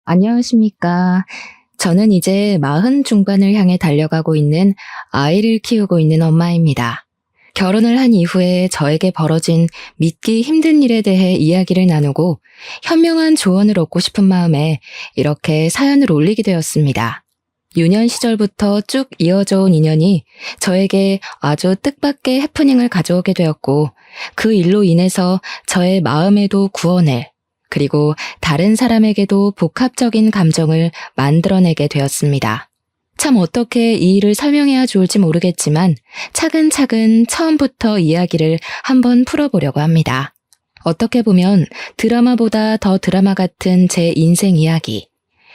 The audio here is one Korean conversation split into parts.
안녕하십니까. 저는 이제 40 중반을 향해 달려가고 있는 아이를 키우고 있는 엄마입니다. 결혼을 한 이후에 저에게 벌어진 믿기 힘든 일에 대해 이야기를 나누고 현명한 조언을 얻고 싶은 마음에 이렇게 사연을 올리게 되었습니다. 유년 시절부터 쭉 이어져 온 인연이 저에게 아주 뜻밖의 해프닝을 가져오게 되었고, 그 일로 인해서 저의 마음에도 구원을, 그리고 다른 사람에게도 복합적인 감정을 만들어내게 되었습니다. 참 어떻게 이 일을 설명해야 좋을지 모르겠지만 차근차근 처음부터 이야기를 한번 풀어보려고 합니다. 어떻게 보면 드라마보다 더 드라마 같은 제 인생 이야기.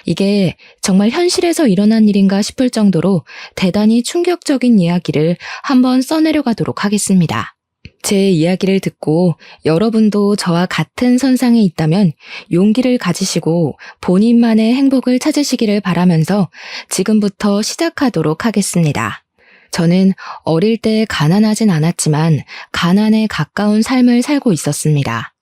이게 정말 현실에서 일어난 일인가 싶을 정도로 대단히 충격적인 이야기를 한번 써내려 가도록 하겠습니다. 제 이야기를 듣고 여러분도 저와 같은 선상에 있다면 용기를 가지시고 본인만의 행복을 찾으시기를 바라면서 지금부터 시작하도록 하겠습니다. 저는 어릴 때 가난하진 않았지만 가난에 가까운 삶을 살고 있었습니다.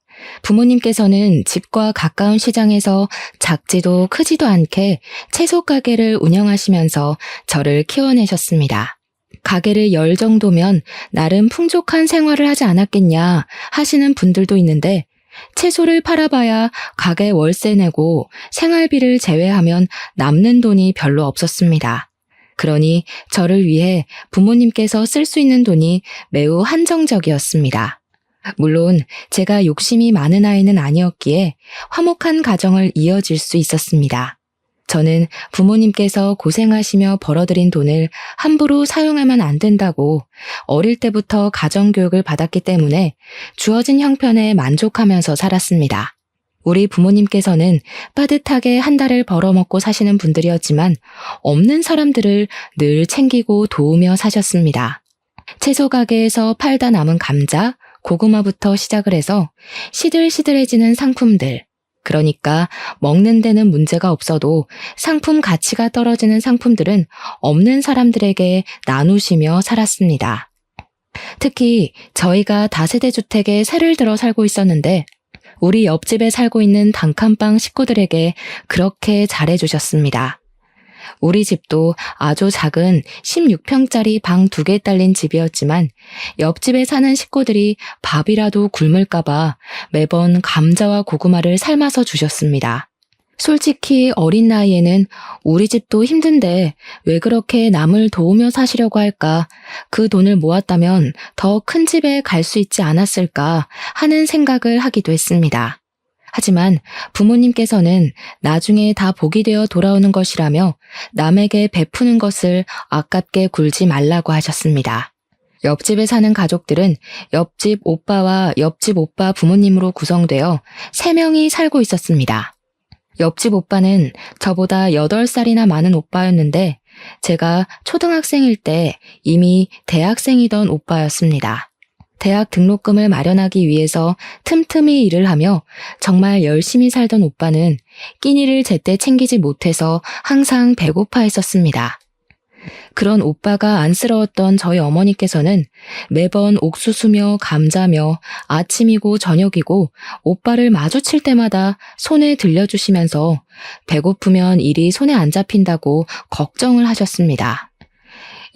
부모님께서는 집과 가까운 시장에서 작지도 크지도 않게 채소 가게를 운영하시면서 저를 키워내셨습니다. 가게를 열 정도면 나름 풍족한 생활을 하지 않았겠냐 하시는 분들도 있는데, 채소를 팔아봐야 가게 월세 내고 생활비를 제외하면 남는 돈이 별로 없었습니다. 그러니 저를 위해 부모님께서 쓸 수 있는 돈이 매우 한정적이었습니다. 물론 제가 욕심이 많은 아이는 아니었기에 화목한 가정을 이어질 수 있었습니다. 저는 부모님께서 고생하시며 벌어들인 돈을 함부로 사용하면 안 된다고 어릴 때부터 가정교육을 받았기 때문에 주어진 형편에 만족하면서 살았습니다. 우리 부모님께서는 빠듯하게 한 달을 벌어먹고 사시는 분들이었지만 없는 사람들을 늘 챙기고 도우며 사셨습니다. 채소 가게에서 팔다 남은 감자, 고구마부터 시작을 해서 시들시들해지는 상품들, 그러니까 먹는 데는 문제가 없어도 상품 가치가 떨어지는 상품들은 없는 사람들에게 나누시며 살았습니다. 특히 저희가 다세대 주택에 새를 들어 살고 있었는데 우리 옆집에 살고 있는 단칸방 식구들에게 그렇게 잘해주셨습니다. 우리 집도 아주 작은 16평짜리 방 2개 딸린 집이었지만 옆집에 사는 식구들이 밥이라도 굶을까봐 매번 감자와 고구마를 삶아서 주셨습니다. 솔직히 어린 나이에는 우리 집도 힘든데 왜 그렇게 남을 도우며 사시려고 할까, 그 돈을 모았다면 더 큰 집에 갈 수 있지 않았을까 하는 생각을 하기도 했습니다. 하지만 부모님께서는 나중에 다 복이 되어 돌아오는 것이라며 남에게 베푸는 것을 아깝게 굴지 말라고 하셨습니다. 옆집에 사는 가족들은 옆집 오빠와 옆집 오빠 부모님으로 구성되어 3명이 살고 있었습니다. 옆집 오빠는 저보다 8살이나 많은 오빠였는데 제가 초등학생일 때 이미 대학생이던 오빠였습니다. 대학 등록금을 마련하기 위해서 틈틈이 일을 하며 정말 열심히 살던 오빠는 끼니를 제때 챙기지 못해서 항상 배고파 했었습니다. 그런 오빠가 안쓰러웠던 저희 어머니께서는 매번 옥수수며 감자며 아침이고 저녁이고 오빠를 마주칠 때마다 손에 들려주시면서 배고프면 일이 손에 안 잡힌다고 걱정을 하셨습니다.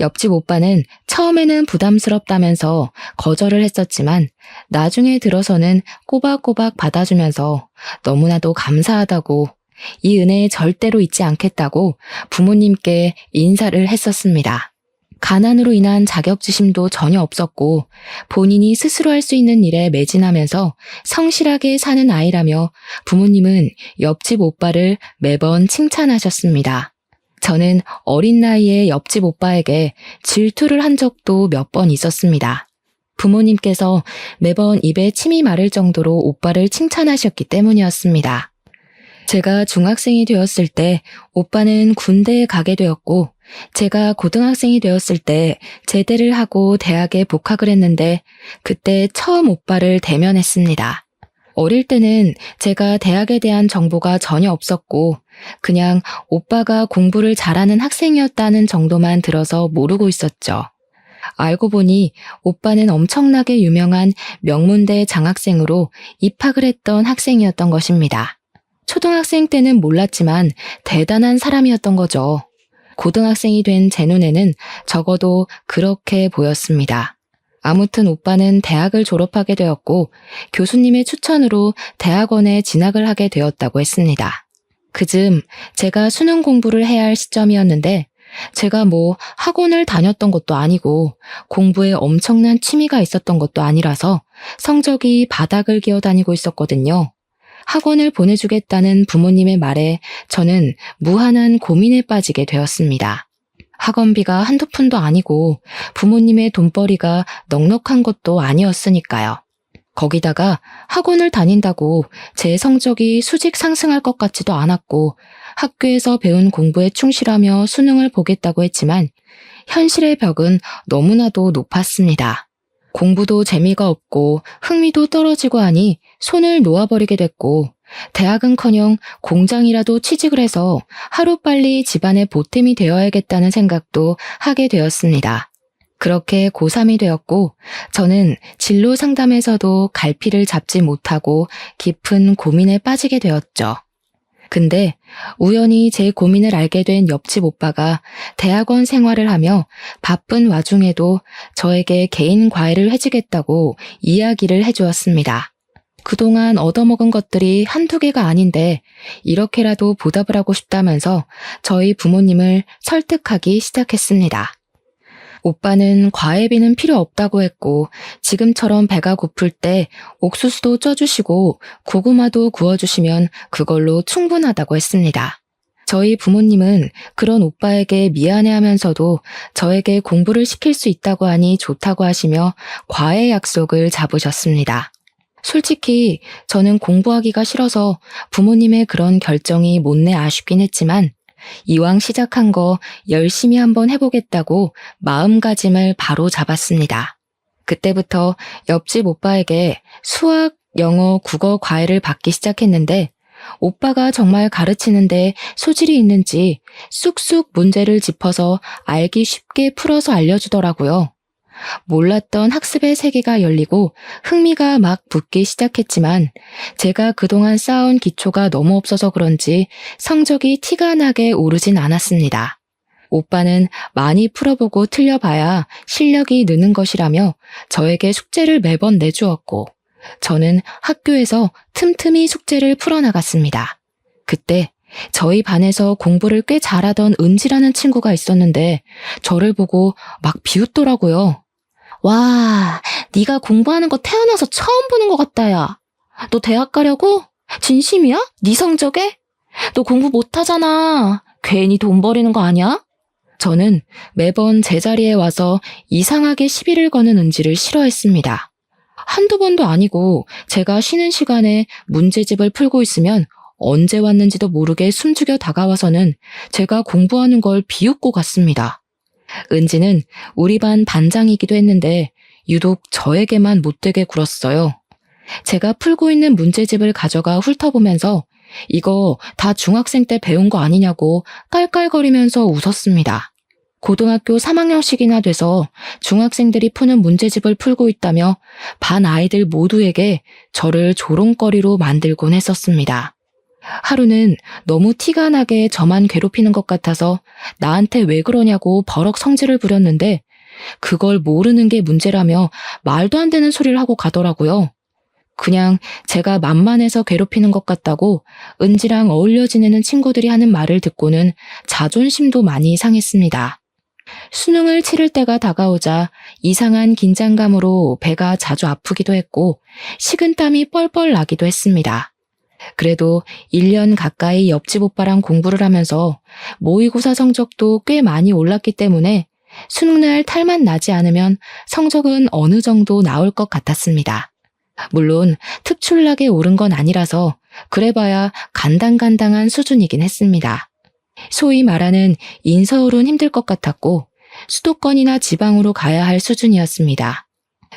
옆집 오빠는 처음에는 부담스럽다면서 거절을 했었지만 나중에 들어서는 꼬박꼬박 받아주면서 너무나도 감사하다고, 이 은혜에 절대로 잊지 않겠다고 부모님께 인사를 했었습니다. 가난으로 인한 자격지심도 전혀 없었고 본인이 스스로 할 수 있는 일에 매진하면서 성실하게 사는 아이라며 부모님은 옆집 오빠를 매번 칭찬하셨습니다. 저는 어린 나이에 옆집 오빠에게 질투를 한 적도 몇 번 있었습니다. 부모님께서 매번 입에 침이 마를 정도로 오빠를 칭찬하셨기 때문이었습니다. 제가 중학생이 되었을 때 오빠는 군대에 가게 되었고, 제가 고등학생이 되었을 때 제대를 하고 대학에 복학을 했는데 그때 처음 오빠를 대면했습니다. 어릴 때는 제가 대학에 대한 정보가 전혀 없었고 그냥 오빠가 공부를 잘하는 학생이었다는 정도만 들어서 모르고 있었죠. 알고 보니 오빠는 엄청나게 유명한 명문대 장학생으로 입학을 했던 학생이었던 것입니다. 초등학생 때는 몰랐지만 대단한 사람이었던 거죠. 고등학생이 된 제 눈에는 적어도 그렇게 보였습니다. 아무튼 오빠는 대학을 졸업하게 되었고 교수님의 추천으로 대학원에 진학을 하게 되었다고 했습니다. 그즈음 제가 수능 공부를 해야 할 시점이었는데 제가 학원을 다녔던 것도 아니고 공부에 엄청난 취미가 있었던 것도 아니라서 성적이 바닥을 기어다니고 있었거든요. 학원을 보내주겠다는 부모님의 말에 저는 무한한 고민에 빠지게 되었습니다. 학원비가 한두 푼도 아니고 부모님의 돈벌이가 넉넉한 것도 아니었으니까요. 거기다가 학원을 다닌다고 제 성적이 수직 상승할 것 같지도 않았고 학교에서 배운 공부에 충실하며 수능을 보겠다고 했지만 현실의 벽은 너무나도 높았습니다. 공부도 재미가 없고 흥미도 떨어지고 하니 손을 놓아버리게 됐고 대학은커녕 공장이라도 취직을 해서 하루빨리 집안의 보탬이 되어야겠다는 생각도 하게 되었습니다. 그렇게 고3이 되었고 저는 진로 상담에서도 갈피를 잡지 못하고 깊은 고민에 빠지게 되었죠. 근데 우연히 제 고민을 알게 된 옆집 오빠가 대학원 생활을 하며 바쁜 와중에도 저에게 개인 과외를 해주겠다고 이야기를 해주었습니다. 그동안 얻어먹은 것들이 한두 개가 아닌데 이렇게라도 보답을 하고 싶다면서 저희 부모님을 설득하기 시작했습니다. 오빠는 과외비는 필요 없다고 했고 지금처럼 배가 고플 때 옥수수도 쪄주시고 고구마도 구워주시면 그걸로 충분하다고 했습니다. 저희 부모님은 그런 오빠에게 미안해하면서도 저에게 공부를 시킬 수 있다고 하니 좋다고 하시며 과외 약속을 잡으셨습니다. 솔직히 저는 공부하기가 싫어서 부모님의 그런 결정이 못내 아쉽긴 했지만 이왕 시작한 거 열심히 한번 해보겠다고 마음가짐을 바로 잡았습니다. 그때부터 옆집 오빠에게 수학, 영어, 국어 과외를 받기 시작했는데 오빠가 정말 가르치는데 소질이 있는지 쑥쑥 문제를 짚어서 알기 쉽게 풀어서 알려주더라고요. 몰랐던 학습의 세계가 열리고 흥미가 막 붙기 시작했지만 제가 그동안 쌓아온 기초가 너무 없어서 그런지 성적이 티가 나게 오르진 않았습니다. 오빠는 많이 풀어보고 틀려봐야 실력이 느는 것이라며 저에게 숙제를 매번 내주었고 저는 학교에서 틈틈이 숙제를 풀어나갔습니다. 그때 저희 반에서 공부를 꽤 잘하던 은지라는 친구가 있었는데 저를 보고 막 비웃더라고요. 와, 네가 공부하는 거 태어나서 처음 보는 것 같다, 야. 너 대학 가려고? 진심이야? 네 성적에? 너 공부 못하잖아. 괜히 돈 버리는 거 아니야? 저는 매번 제자리에 와서 이상하게 시비를 거는 은지를 싫어했습니다. 한두 번도 아니고 제가 쉬는 시간에 문제집을 풀고 있으면 언제 왔는지도 모르게 숨죽여 다가와서는 제가 공부하는 걸 비웃고 갔습니다. 은지는 우리 반 반장이기도 했는데 유독 저에게만 못되게 굴었어요. 제가 풀고 있는 문제집을 가져가 훑어보면서 이거 다 중학생 때 배운 거 아니냐고 깔깔거리면서 웃었습니다. 고등학교 3학년씩이나 돼서 중학생들이 푸는 문제집을 풀고 있다며 반 아이들 모두에게 저를 조롱거리로 만들곤 했었습니다. 하루는 너무 티가 나게 저만 괴롭히는 것 같아서 나한테 왜 그러냐고 버럭 성질을 부렸는데 그걸 모르는 게 문제라며 말도 안 되는 소리를 하고 가더라고요. 그냥 제가 만만해서 괴롭히는 것 같다고 은지랑 어울려 지내는 친구들이 하는 말을 듣고는 자존심도 많이 상했습니다. 수능을 치를 때가 다가오자 이상한 긴장감으로 배가 자주 아프기도 했고 식은땀이 뻘뻘 나기도 했습니다. 그래도 1년 가까이 옆집 오빠랑 공부를 하면서 모의고사 성적도 꽤 많이 올랐기 때문에 수능날 탈만 나지 않으면 성적은 어느 정도 나올 것 같았습니다. 물론 특출나게 오른 건 아니라서 그래봐야 간당간당한 수준이긴 했습니다. 소위 말하는 인서울은 힘들 것 같았고 수도권이나 지방으로 가야 할 수준이었습니다.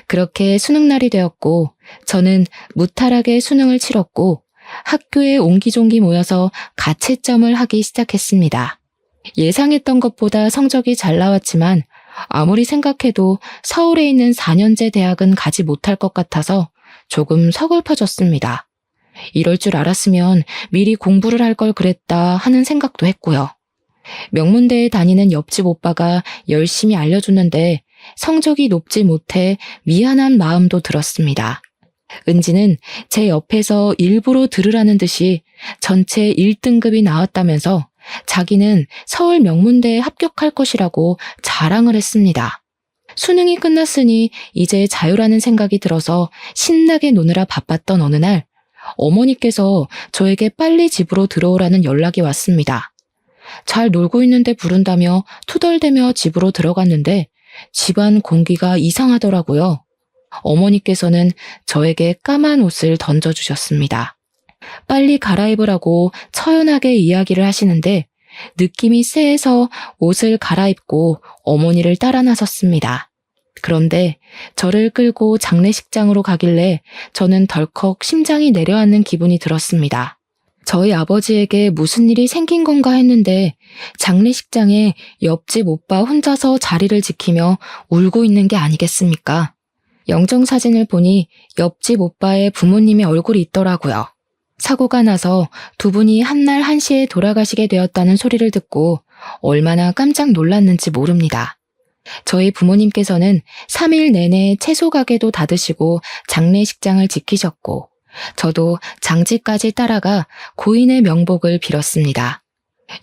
그렇게 수능날이 되었고 저는 무탈하게 수능을 치렀고 학교에 옹기종기 모여서 가채점을 하기 시작했습니다. 예상했던 것보다 성적이 잘 나왔지만 아무리 생각해도 서울에 있는 4년제 대학은 가지 못할 것 같아서 조금 서글퍼졌습니다. 이럴 줄 알았으면 미리 공부를 할 걸 그랬다 하는 생각도 했고요. 명문대에 다니는 옆집 오빠가 열심히 알려줬는데 성적이 높지 못해 미안한 마음도 들었습니다. 은지는 제 옆에서 일부러 들으라는 듯이 전체 1등급이 나왔다면서 자기는 서울 명문대에 합격할 것이라고 자랑을 했습니다. 수능이 끝났으니 이제 자유라는 생각이 들어서 신나게 노느라 바빴던 어느 날 어머니께서 저에게 빨리 집으로 들어오라는 연락이 왔습니다. 잘 놀고 있는데 부른다며 투덜대며 집으로 들어갔는데 집안 공기가 이상하더라고요. 어머니께서는 저에게 까만 옷을 던져주셨습니다. 빨리 갈아입으라고 처연하게 이야기를 하시는데 느낌이 쎄해서 옷을 갈아입고 어머니를 따라 나섰습니다. 그런데 저를 끌고 장례식장으로 가길래 저는 덜컥 심장이 내려앉는 기분이 들었습니다. 저희 아버지에게 무슨 일이 생긴 건가 했는데 장례식장에 옆집 오빠 혼자서 자리를 지키며 울고 있는 게 아니겠습니까? 영정사진을 보니 옆집 오빠의 부모님의 얼굴이 있더라고요. 사고가 나서 두 분이 한날 한시에 돌아가시게 되었다는 소리를 듣고 얼마나 깜짝 놀랐는지 모릅니다. 저희 부모님께서는 3일 내내 채소 가게도 닫으시고 장례식장을 지키셨고 저도 장지까지 따라가 고인의 명복을 빌었습니다.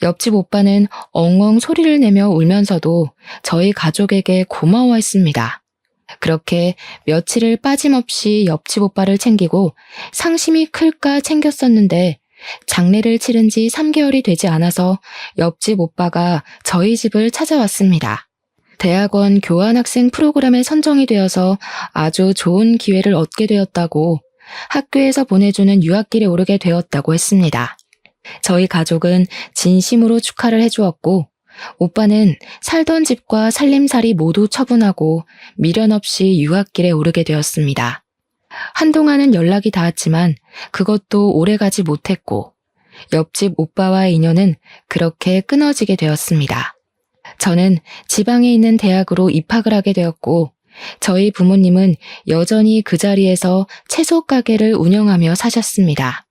옆집 오빠는 엉엉 소리를 내며 울면서도 저희 가족에게 고마워했습니다. 그렇게 며칠을 빠짐없이 옆집 오빠를 챙기고 상심이 클까 챙겼었는데 장례를 치른 지 3개월이 되지 않아서 옆집 오빠가 저희 집을 찾아왔습니다. 대학원 교환학생 프로그램에 선정이 되어서 아주 좋은 기회를 얻게 되었다고 학교에서 보내주는 유학길에 오르게 되었다고 했습니다. 저희 가족은 진심으로 축하를 해주었고 오빠는 살던 집과 살림살이 모두 처분하고 미련 없이 유학길에 오르게 되었습니다. 한동안은 연락이 닿았지만 그것도 오래가지 못했고 옆집 오빠와의 인연은 그렇게 끊어지게 되었습니다. 저는 지방에 있는 대학으로 입학을 하게 되었고 저희 부모님은 여전히 그 자리에서 채소 가게를 운영하며 사셨습니다.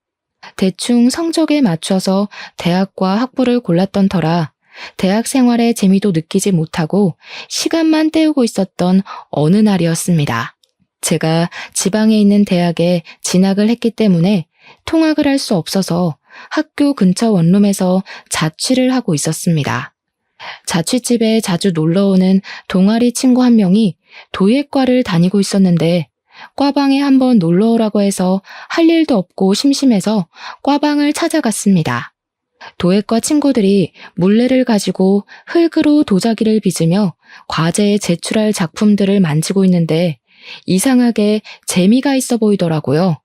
대충 성적에 맞춰서 대학과 학부를 골랐던 터라 대학 생활의 재미도 느끼지 못하고 시간만 때우고 있었던 어느 날이었습니다. 제가 지방에 있는 대학에 진학을 했기 때문에 통학을 할 수 없어서 학교 근처 원룸에서 자취를 하고 있었습니다. 자취집에 자주 놀러오는 동아리 친구 한 명이 도예과를 다니고 있었는데 과방에 한번 놀러오라고 해서 할 일도 없고 심심해서 과방을 찾아갔습니다. 도예과 친구들이 물레를 가지고 흙으로 도자기를 빚으며 과제에 제출할 작품들을 만지고 있는데 이상하게 재미가 있어 보이더라고요.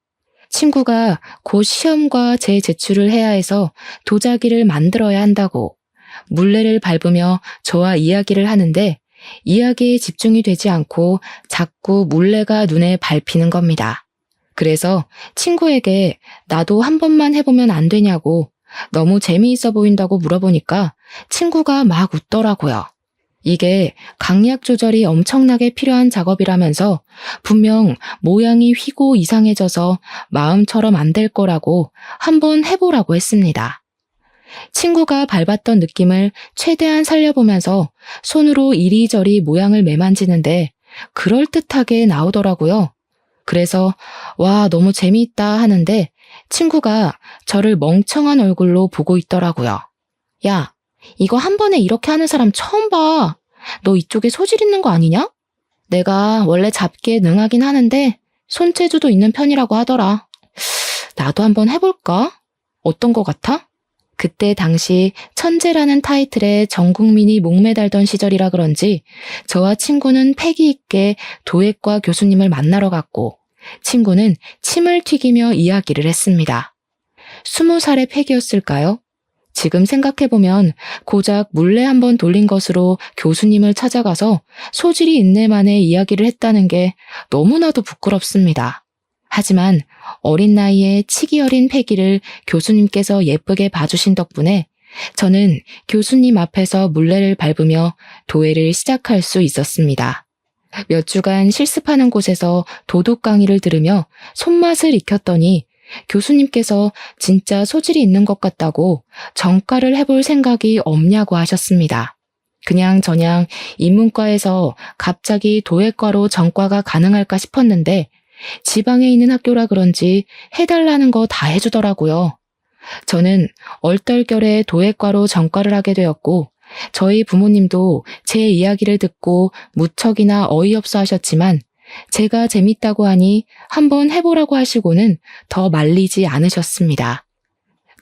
친구가 곧 시험과 재제출을 해야 해서 도자기를 만들어야 한다고 물레를 밟으며 저와 이야기를 하는데 이야기에 집중이 되지 않고 자꾸 물레가 눈에 밟히는 겁니다. 그래서 친구에게 나도 한 번만 해보면 안 되냐고 너무 재미있어 보인다고 물어보니까 친구가 막 웃더라고요. 이게 강약 조절이 엄청나게 필요한 작업이라면서 분명 모양이 휘고 이상해져서 마음처럼 안 될 거라고 한번 해보라고 했습니다. 친구가 밟았던 느낌을 최대한 살려보면서 손으로 이리저리 모양을 매만지는데 그럴듯하게 나오더라고요. 그래서 와, 너무 재미있다 하는데 친구가 저를 멍청한 얼굴로 보고 있더라고요. 야, 이거 한 번에 이렇게 하는 사람 처음 봐. 너 이쪽에 소질 있는 거 아니냐? 내가 원래 잡기에 능하긴 하는데 손재주도 있는 편이라고 하더라. 나도 한번 해볼까? 어떤 거 같아? 그때 당시 천재라는 타이틀에 전 국민이 목매달던 시절이라 그런지 저와 친구는 패기 있게 도예과 교수님을 만나러 갔고 친구는 침을 튀기며 이야기를 했습니다. 20살의 패기였을까요? 지금 생각해보면 고작 물레 한번 돌린 것으로 교수님을 찾아가서 소질이 있네만의 이야기를 했다는 게 너무나도 부끄럽습니다. 하지만 어린 나이에 치기 어린 패기를 교수님께서 예쁘게 봐주신 덕분에 저는 교수님 앞에서 물레를 밟으며 도예를 시작할 수 있었습니다. 몇 주간 실습하는 곳에서 도둑 강의를 들으며 손맛을 익혔더니 교수님께서 진짜 소질이 있는 것 같다고 전과를 해볼 생각이 없냐고 하셨습니다. 그냥저냥 인문과에서 갑자기 도예과로 전과가 가능할까 싶었는데 지방에 있는 학교라 그런지 해달라는 거 다 해주더라고요. 저는 얼떨결에 도예과로 전과를 하게 되었고 저희 부모님도 제 이야기를 듣고 무척이나 어이없어 하셨지만 제가 재밌다고 하니 한번 해보라고 하시고는 더 말리지 않으셨습니다.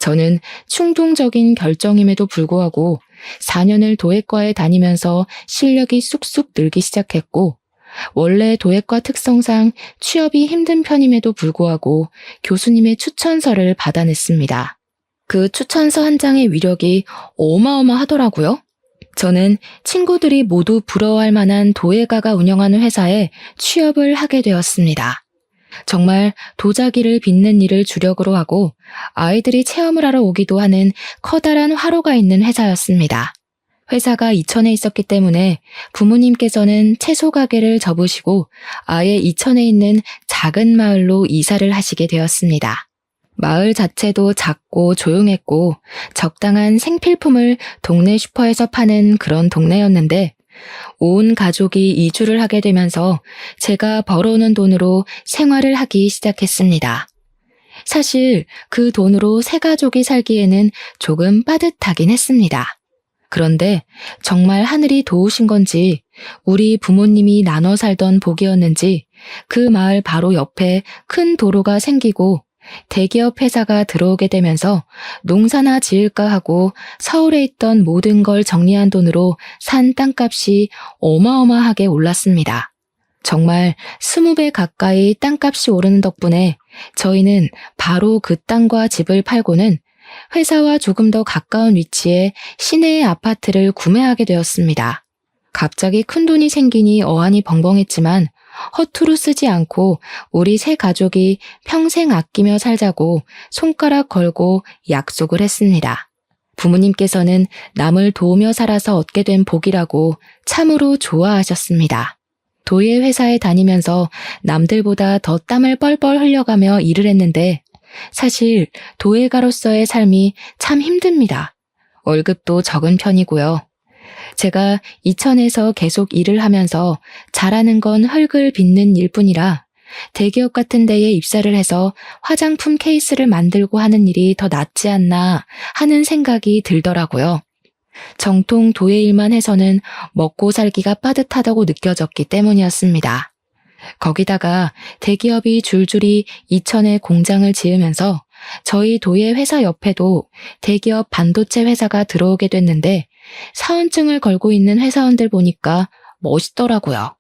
저는 충동적인 결정임에도 불구하고 4년을 도예과에 다니면서 실력이 쑥쑥 늘기 시작했고 원래 도예과 특성상 취업이 힘든 편임에도 불구하고 교수님의 추천서를 받아냈습니다. 그 추천서 한 장의 위력이 어마어마하더라고요. 저는 친구들이 모두 부러워할 만한 도예가가 운영하는 회사에 취업을 하게 되었습니다. 정말 도자기를 빚는 일을 주력으로 하고 아이들이 체험을 하러 오기도 하는 커다란 화로가 있는 회사였습니다. 회사가 이천에 있었기 때문에 부모님께서는 채소 가게를 접으시고 아예 이천에 있는 작은 마을로 이사를 하시게 되었습니다. 마을 자체도 작고 조용했고 적당한 생필품을 동네 슈퍼에서 파는 그런 동네였는데 온 가족이 이주를 하게 되면서 제가 벌어오는 돈으로 생활을 하기 시작했습니다. 사실 그 돈으로 세 가족이 살기에는 조금 빠듯하긴 했습니다. 그런데 정말 하늘이 도우신 건지 우리 부모님이 나눠 살던 복이었는지 그 마을 바로 옆에 큰 도로가 생기고 대기업 회사가 들어오게 되면서 농사나 지을까 하고 서울에 있던 모든 걸 정리한 돈으로 산 땅값이 어마어마하게 올랐습니다. 정말 20배 가까이 땅값이 오르는 덕분에 저희는 바로 그 땅과 집을 팔고는 회사와 조금 더 가까운 위치에 시내의 아파트를 구매하게 되었습니다. 갑자기 큰 돈이 생기니 어안이 벙벙했지만 허투루 쓰지 않고 우리 세 가족이 평생 아끼며 살자고 손가락 걸고 약속을 했습니다. 부모님께서는 남을 도우며 살아서 얻게 된 복이라고 참으로 좋아하셨습니다. 도예 회사에 다니면서 남들보다 더 땀을 뻘뻘 흘려가며 일을 했는데 사실 도예가로서의 삶이 참 힘듭니다. 월급도 적은 편이고요. 제가 이천에서 계속 일을 하면서 잘하는 건 흙을 빚는 일뿐이라 대기업 같은 데에 입사를 해서 화장품 케이스를 만들고 하는 일이 더 낫지 않나 하는 생각이 들더라고요. 정통 도예 일만 해서는 먹고 살기가 빠듯하다고 느껴졌기 때문이었습니다. 거기다가 대기업이 줄줄이 이천에 공장을 지으면서 저희 도예 회사 옆에도 대기업 반도체 회사가 들어오게 됐는데 사원증을 걸고 있는 회사원들 보니까 멋있더라고요.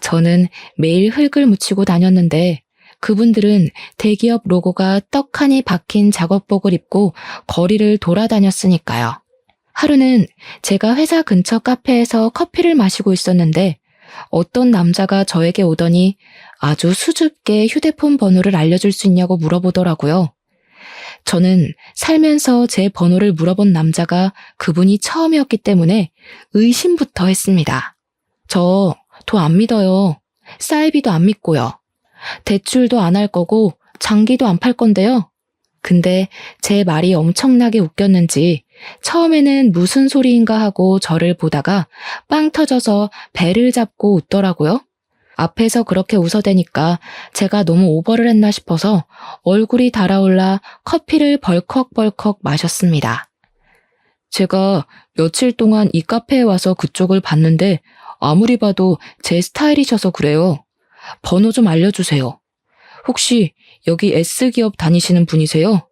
저는 매일 흙을 묻히고 다녔는데 그분들은 대기업 로고가 떡하니 박힌 작업복을 입고 거리를 돌아다녔으니까요. 하루는 제가 회사 근처 카페에서 커피를 마시고 있었는데 어떤 남자가 저에게 오더니 아주 수줍게 휴대폰 번호를 알려줄 수 있냐고 물어보더라고요. 저는 살면서 제 번호를 물어본 남자가 그분이 처음이었기 때문에 의심부터 했습니다. 저 도 안 믿어요. 사이비도 안 믿고요. 대출도 안 할 거고 장기도 안 팔 건데요. 근데 제 말이 엄청나게 웃겼는지 처음에는 무슨 소리인가 하고 저를 보다가 빵 터져서 배를 잡고 웃더라고요. 앞에서 그렇게 웃어대니까 제가 너무 오버를 했나 싶어서 얼굴이 달아올라 커피를 벌컥벌컥 마셨습니다. 제가 며칠 동안 이 카페에 와서 그쪽을 봤는데 아무리 봐도 제 스타일이셔서 그래요. 번호 좀 알려주세요. 혹시 여기 S기업 다니시는 분이세요?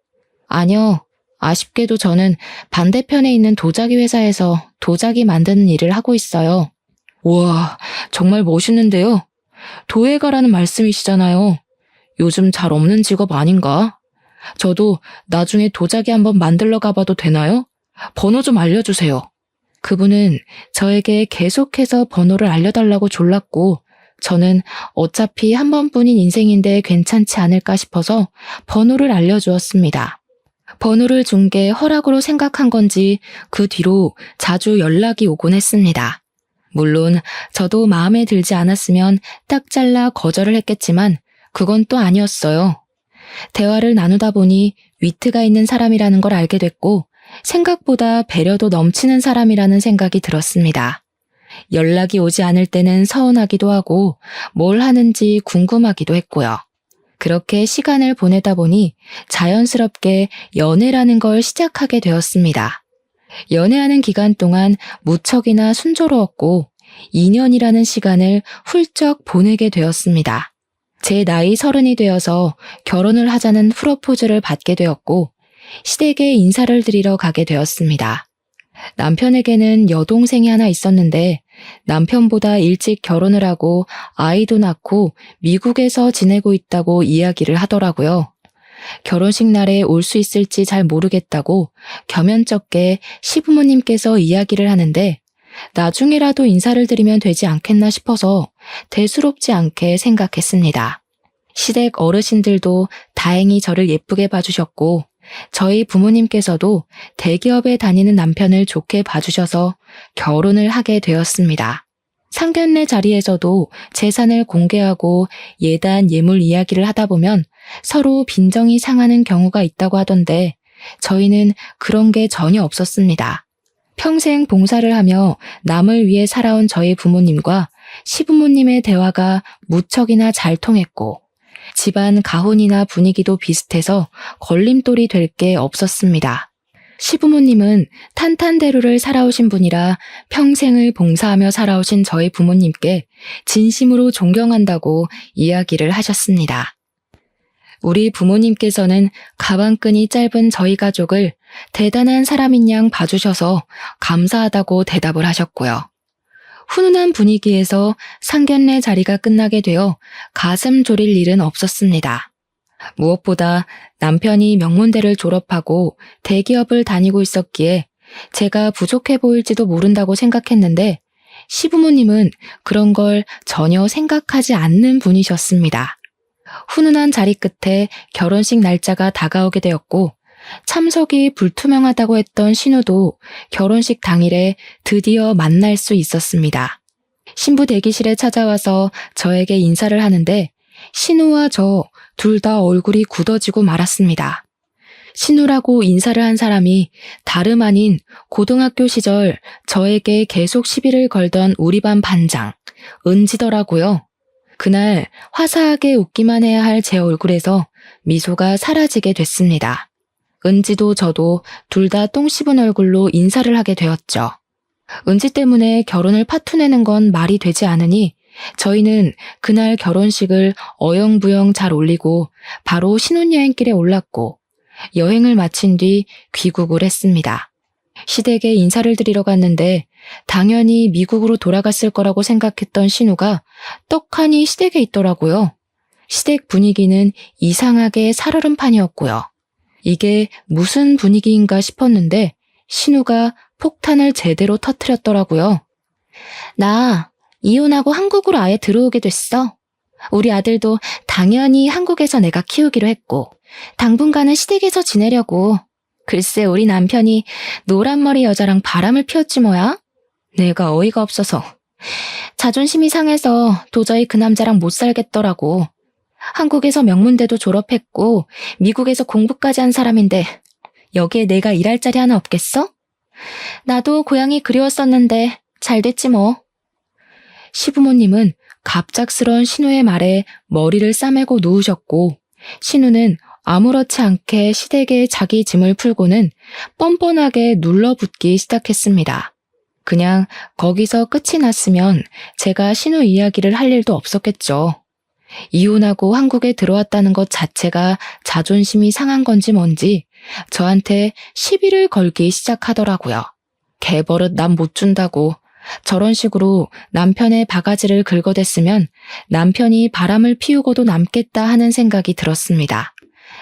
아니요. 아쉽게도 저는 반대편에 있는 도자기 회사에서 도자기 만드는 일을 하고 있어요. 우와, 정말 멋있는데요. 도예가라는 말씀이시잖아요. 요즘 잘 없는 직업 아닌가? 저도 나중에 도자기 한번 만들러 가봐도 되나요? 번호 좀 알려주세요. 그분은 저에게 계속해서 번호를 알려달라고 졸랐고 저는 어차피 한 번뿐인 인생인데 괜찮지 않을까 싶어서 번호를 알려주었습니다. 번호를 준 게 허락으로 생각한 건지 그 뒤로 자주 연락이 오곤 했습니다. 물론 저도 마음에 들지 않았으면 딱 잘라 거절을 했겠지만 그건 또 아니었어요. 대화를 나누다 보니 위트가 있는 사람이라는 걸 알게 됐고 생각보다 배려도 넘치는 사람이라는 생각이 들었습니다. 연락이 오지 않을 때는 서운하기도 하고 뭘 하는지 궁금하기도 했고요. 그렇게 시간을 보내다 보니 자연스럽게 연애라는 걸 시작하게 되었습니다. 연애하는 기간 동안 무척이나 순조로웠고 2년이라는 시간을 훌쩍 보내게 되었습니다. 제 나이 30이 되어서 결혼을 하자는 프로포즈를 받게 되었고 시댁에 인사를 드리러 가게 되었습니다. 남편에게는 여동생이 하나 있었는데 남편보다 일찍 결혼을 하고 아이도 낳고 미국에서 지내고 있다고 이야기를 하더라고요. 결혼식 날에 올 수 있을지 잘 모르겠다고 겸연쩍게 시부모님께서 이야기를 하는데 나중에라도 인사를 드리면 되지 않겠나 싶어서 대수롭지 않게 생각했습니다. 시댁 어르신들도 다행히 저를 예쁘게 봐주셨고 저희 부모님께서도 대기업에 다니는 남편을 좋게 봐주셔서 결혼을 하게 되었습니다. 상견례 자리에서도 재산을 공개하고 예단 예물 이야기를 하다 보면 서로 빈정이 상하는 경우가 있다고 하던데 저희는 그런 게 전혀 없었습니다. 평생 봉사를 하며 남을 위해 살아온 저희 부모님과 시부모님의 대화가 무척이나 잘 통했고 집안 가훈이나 분위기도 비슷해서 걸림돌이 될 게 없었습니다. 시부모님은 탄탄대로를 살아오신 분이라 평생을 봉사하며 살아오신 저희 부모님께 진심으로 존경한다고 이야기를 하셨습니다. 우리 부모님께서는 가방끈이 짧은 저희 가족을 대단한 사람인 양 봐주셔서 감사하다고 대답을 하셨고요. 훈훈한 분위기에서 상견례 자리가 끝나게 되어 가슴 졸일 일은 없었습니다. 무엇보다 남편이 명문대를 졸업하고 대기업을 다니고 있었기에 제가 부족해 보일지도 모른다고 생각했는데 시부모님은 그런 걸 전혀 생각하지 않는 분이셨습니다. 훈훈한 자리 끝에 결혼식 날짜가 다가오게 되었고 참석이 불투명하다고 했던 신우도 결혼식 당일에 드디어 만날 수 있었습니다. 신부 대기실에 찾아와서 저에게 인사를 하는데 신우와 저 둘 다 얼굴이 굳어지고 말았습니다. 신우라고 인사를 한 사람이 다름 아닌 고등학교 시절 저에게 계속 시비를 걸던 우리 반 반장, 은지더라고요. 그날 화사하게 웃기만 해야 할 제 얼굴에서 미소가 사라지게 됐습니다. 은지도 저도 둘 다 똥 씹은 얼굴로 인사를 하게 되었죠. 은지 때문에 결혼을 파투내는 건 말이 되지 않으니 저희는 그날 결혼식을 어영부영 잘 올리고 바로 신혼여행길에 올랐고 여행을 마친 뒤 귀국을 했습니다. 시댁에 인사를 드리러 갔는데 당연히 미국으로 돌아갔을 거라고 생각했던 신우가 떡하니 시댁에 있더라고요. 시댁 분위기는 이상하게 살얼음판이었고요. 이게 무슨 분위기인가 싶었는데 신우가 폭탄을 제대로 터뜨렸더라고요. 나 이혼하고 한국으로 아예 들어오게 됐어. 우리 아들도 당연히 한국에서 내가 키우기로 했고 당분간은 시댁에서 지내려고. 글쎄 우리 남편이 노란머리 여자랑 바람을 피웠지 뭐야? 내가 어이가 없어서 자존심이 상해서 도저히 그 남자랑 못 살겠더라고. 한국에서 명문대도 졸업했고 미국에서 공부까지 한 사람인데 여기에 내가 일할 자리 하나 없겠어? 나도 고향이 그리웠었는데 잘 됐지 뭐. 시부모님은 갑작스런 신우의 말에 머리를 싸매고 누우셨고 신우는 아무렇지 않게 시댁에 자기 짐을 풀고는 뻔뻔하게 눌러붙기 시작했습니다. 그냥 거기서 끝이 났으면 제가 신우 이야기를 할 일도 없었겠죠. 이혼하고 한국에 들어왔다는 것 자체가 자존심이 상한 건지 뭔지 저한테 시비를 걸기 시작하더라고요. 개버릇 남 못 준다고. 저런 식으로 남편의 바가지를 긁어댔으면 남편이 바람을 피우고도 남겠다 하는 생각이 들었습니다.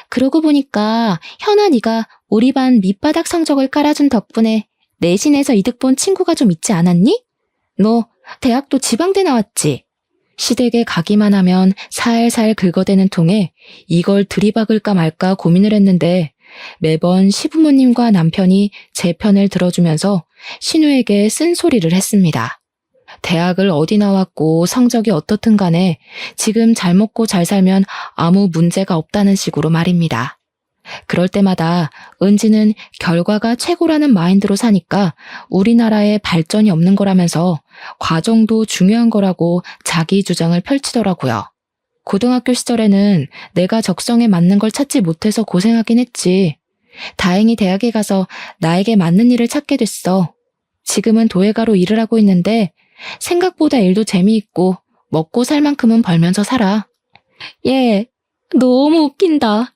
그러고 보니까 현아 네가 우리 반 밑바닥 성적을 깔아준 덕분에 내신에서 이득 본 친구가 좀 있지 않았니? 너 대학도 지방대 나왔지? 시댁에 가기만 하면 살살 긁어대는 통에 이걸 들이박을까 말까 고민을 했는데 매번 시부모님과 남편이 제 편을 들어주면서 신우에게 쓴소리를 했습니다. 대학을 어디 나왔고 성적이 어떻든 간에 지금 잘 먹고 잘 살면 아무 문제가 없다는 식으로 말입니다. 그럴 때마다 은지는 결과가 최고라는 마인드로 사니까 우리나라에 발전이 없는 거라면서 과정도 중요한 거라고 자기 주장을 펼치더라고요. 고등학교 시절에는 내가 적성에 맞는 걸 찾지 못해서 고생하긴 했지. 다행히 대학에 가서 나에게 맞는 일을 찾게 됐어. 지금은 도예가로 일을 하고 있는데 생각보다 일도 재미있고 먹고 살 만큼은 벌면서 살아. 얘, 너무 웃긴다.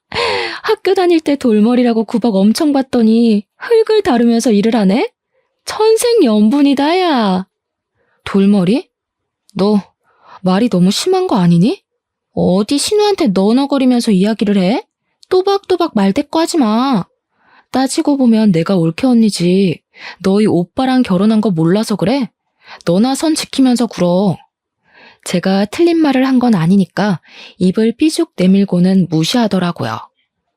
학교 다닐 때 돌머리라고 구박 엄청 받더니 흙을 다루면서 일을 하네? 천생연분이다, 야. 돌머리? 너 말이 너무 심한 거 아니니? 어디 신우한테 너너거리면서 이야기를 해? 또박또박 말대꾸하지 마. 따지고 보면 내가 올케 언니지. 너희 오빠랑 결혼한 거 몰라서 그래? 너나 선 지키면서 굴어. 제가 틀린 말을 한 건 아니니까 입을 삐죽 내밀고는 무시하더라고요.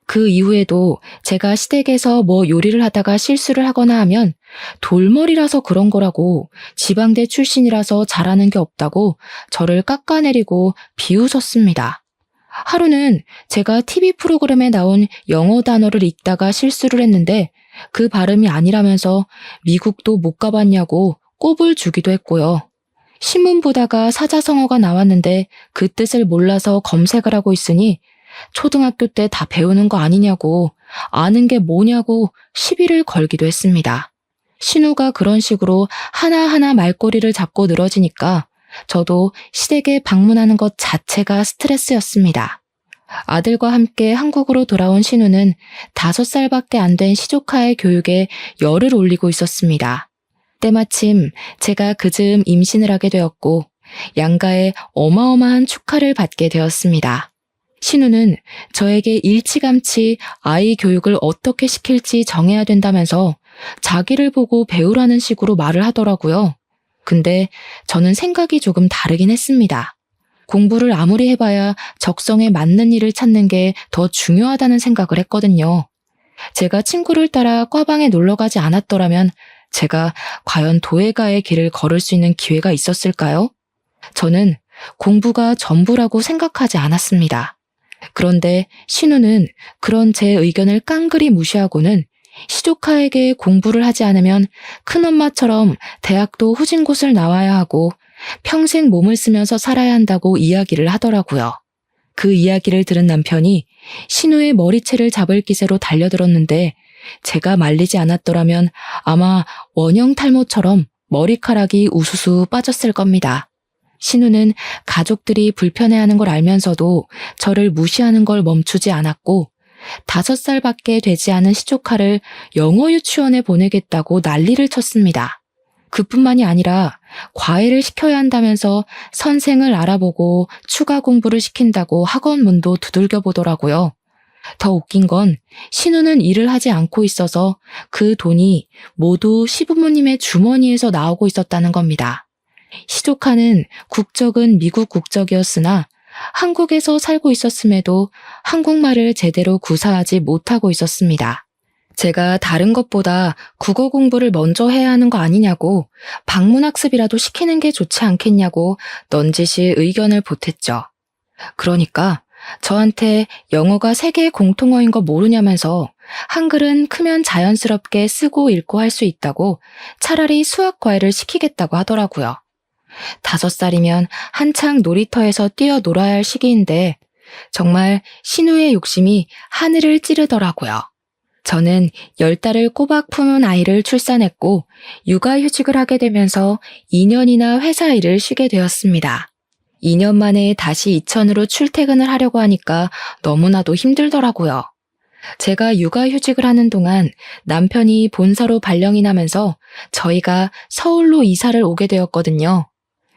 그 이후에도 제가 시댁에서 뭐 요리를 하다가 실수를 하거나 하면 돌머리라서 그런 거라고, 지방대 출신이라서 잘하는 게 없다고 저를 깎아내리고 비웃었습니다. 하루는 제가 TV 프로그램에 나온 영어 단어를 읽다가 실수를 했는데 그 발음이 아니라면서 미국도 못 가봤냐고 꼽을 주기도 했고요. 신문 보다가 사자성어가 나왔는데 그 뜻을 몰라서 검색을 하고 있으니 초등학교 때 다 배우는 거 아니냐고, 아는 게 뭐냐고 시비를 걸기도 했습니다. 신우가 그런 식으로 하나하나 말꼬리를 잡고 늘어지니까 저도 시댁에 방문하는 것 자체가 스트레스였습니다. 아들과 함께 한국으로 돌아온 신우는 5살밖에 안 된 시조카의 교육에 열을 올리고 있었습니다. 때마침 제가 그즈음 임신을 하게 되었고 양가의 어마어마한 축하를 받게 되었습니다. 신우는 저에게 일찌감치 아이 교육을 어떻게 시킬지 정해야 된다면서 자기를 보고 배우라는 식으로 말을 하더라고요. 근데 저는 생각이 조금 다르긴 했습니다. 공부를 아무리 해봐야 적성에 맞는 일을 찾는 게 더 중요하다는 생각을 했거든요. 제가 친구를 따라 과방에 놀러 가지 않았더라면 제가 과연 도예가의 길을 걸을 수 있는 기회가 있었을까요? 저는 공부가 전부라고 생각하지 않았습니다. 그런데 신우는 그런 제 의견을 깡그리 무시하고는 시조카에게 공부를 하지 않으면 큰엄마처럼 대학도 후진 곳을 나와야 하고 평생 몸을 쓰면서 살아야 한다고 이야기를 하더라고요. 그 이야기를 들은 남편이 신우의 머리채를 잡을 기세로 달려들었는데 제가 말리지 않았더라면 아마 원형 탈모처럼 머리카락이 우수수 빠졌을 겁니다. 신우는 가족들이 불편해하는 걸 알면서도 저를 무시하는 걸 멈추지 않았고 5살밖에 되지 않은 시조카를 영어 유치원에 보내겠다고 난리를 쳤습니다. 그뿐만이 아니라 과외를 시켜야 한다면서 선생을 알아보고 추가 공부를 시킨다고 학원 문도 두들겨 보더라고요. 더 웃긴 건 신우는 일을 하지 않고 있어서 그 돈이 모두 시부모님의 주머니에서 나오고 있었다는 겁니다. 시조카는 국적은 미국 국적이었으나 한국에서 살고 있었음에도 한국말을 제대로 구사하지 못하고 있었습니다. 제가 다른 것보다 국어 공부를 먼저 해야 하는 거 아니냐고, 방문학습이라도 시키는 게 좋지 않겠냐고 넌지시 의견을 보탰죠. 그러니까 저한테 영어가 세계 공통어인 거 모르냐면서 한글은 크면 자연스럽게 쓰고 읽고 할 수 있다고 차라리 수학 과외를 시키겠다고 하더라고요. 5살이면 한창 놀이터에서 뛰어놀아야 할 시기인데 정말 신우의 욕심이 하늘을 찌르더라고요. 저는 10달을 꼬박 품은 아이를 출산했고 육아휴직을 하게 되면서 2년이나 회사 일을 쉬게 되었습니다. 2년 만에 다시 이천으로 출퇴근을 하려고 하니까 너무나도 힘들더라고요. 제가 육아휴직을 하는 동안 남편이 본사로 발령이 나면서 저희가 서울로 이사를 오게 되었거든요.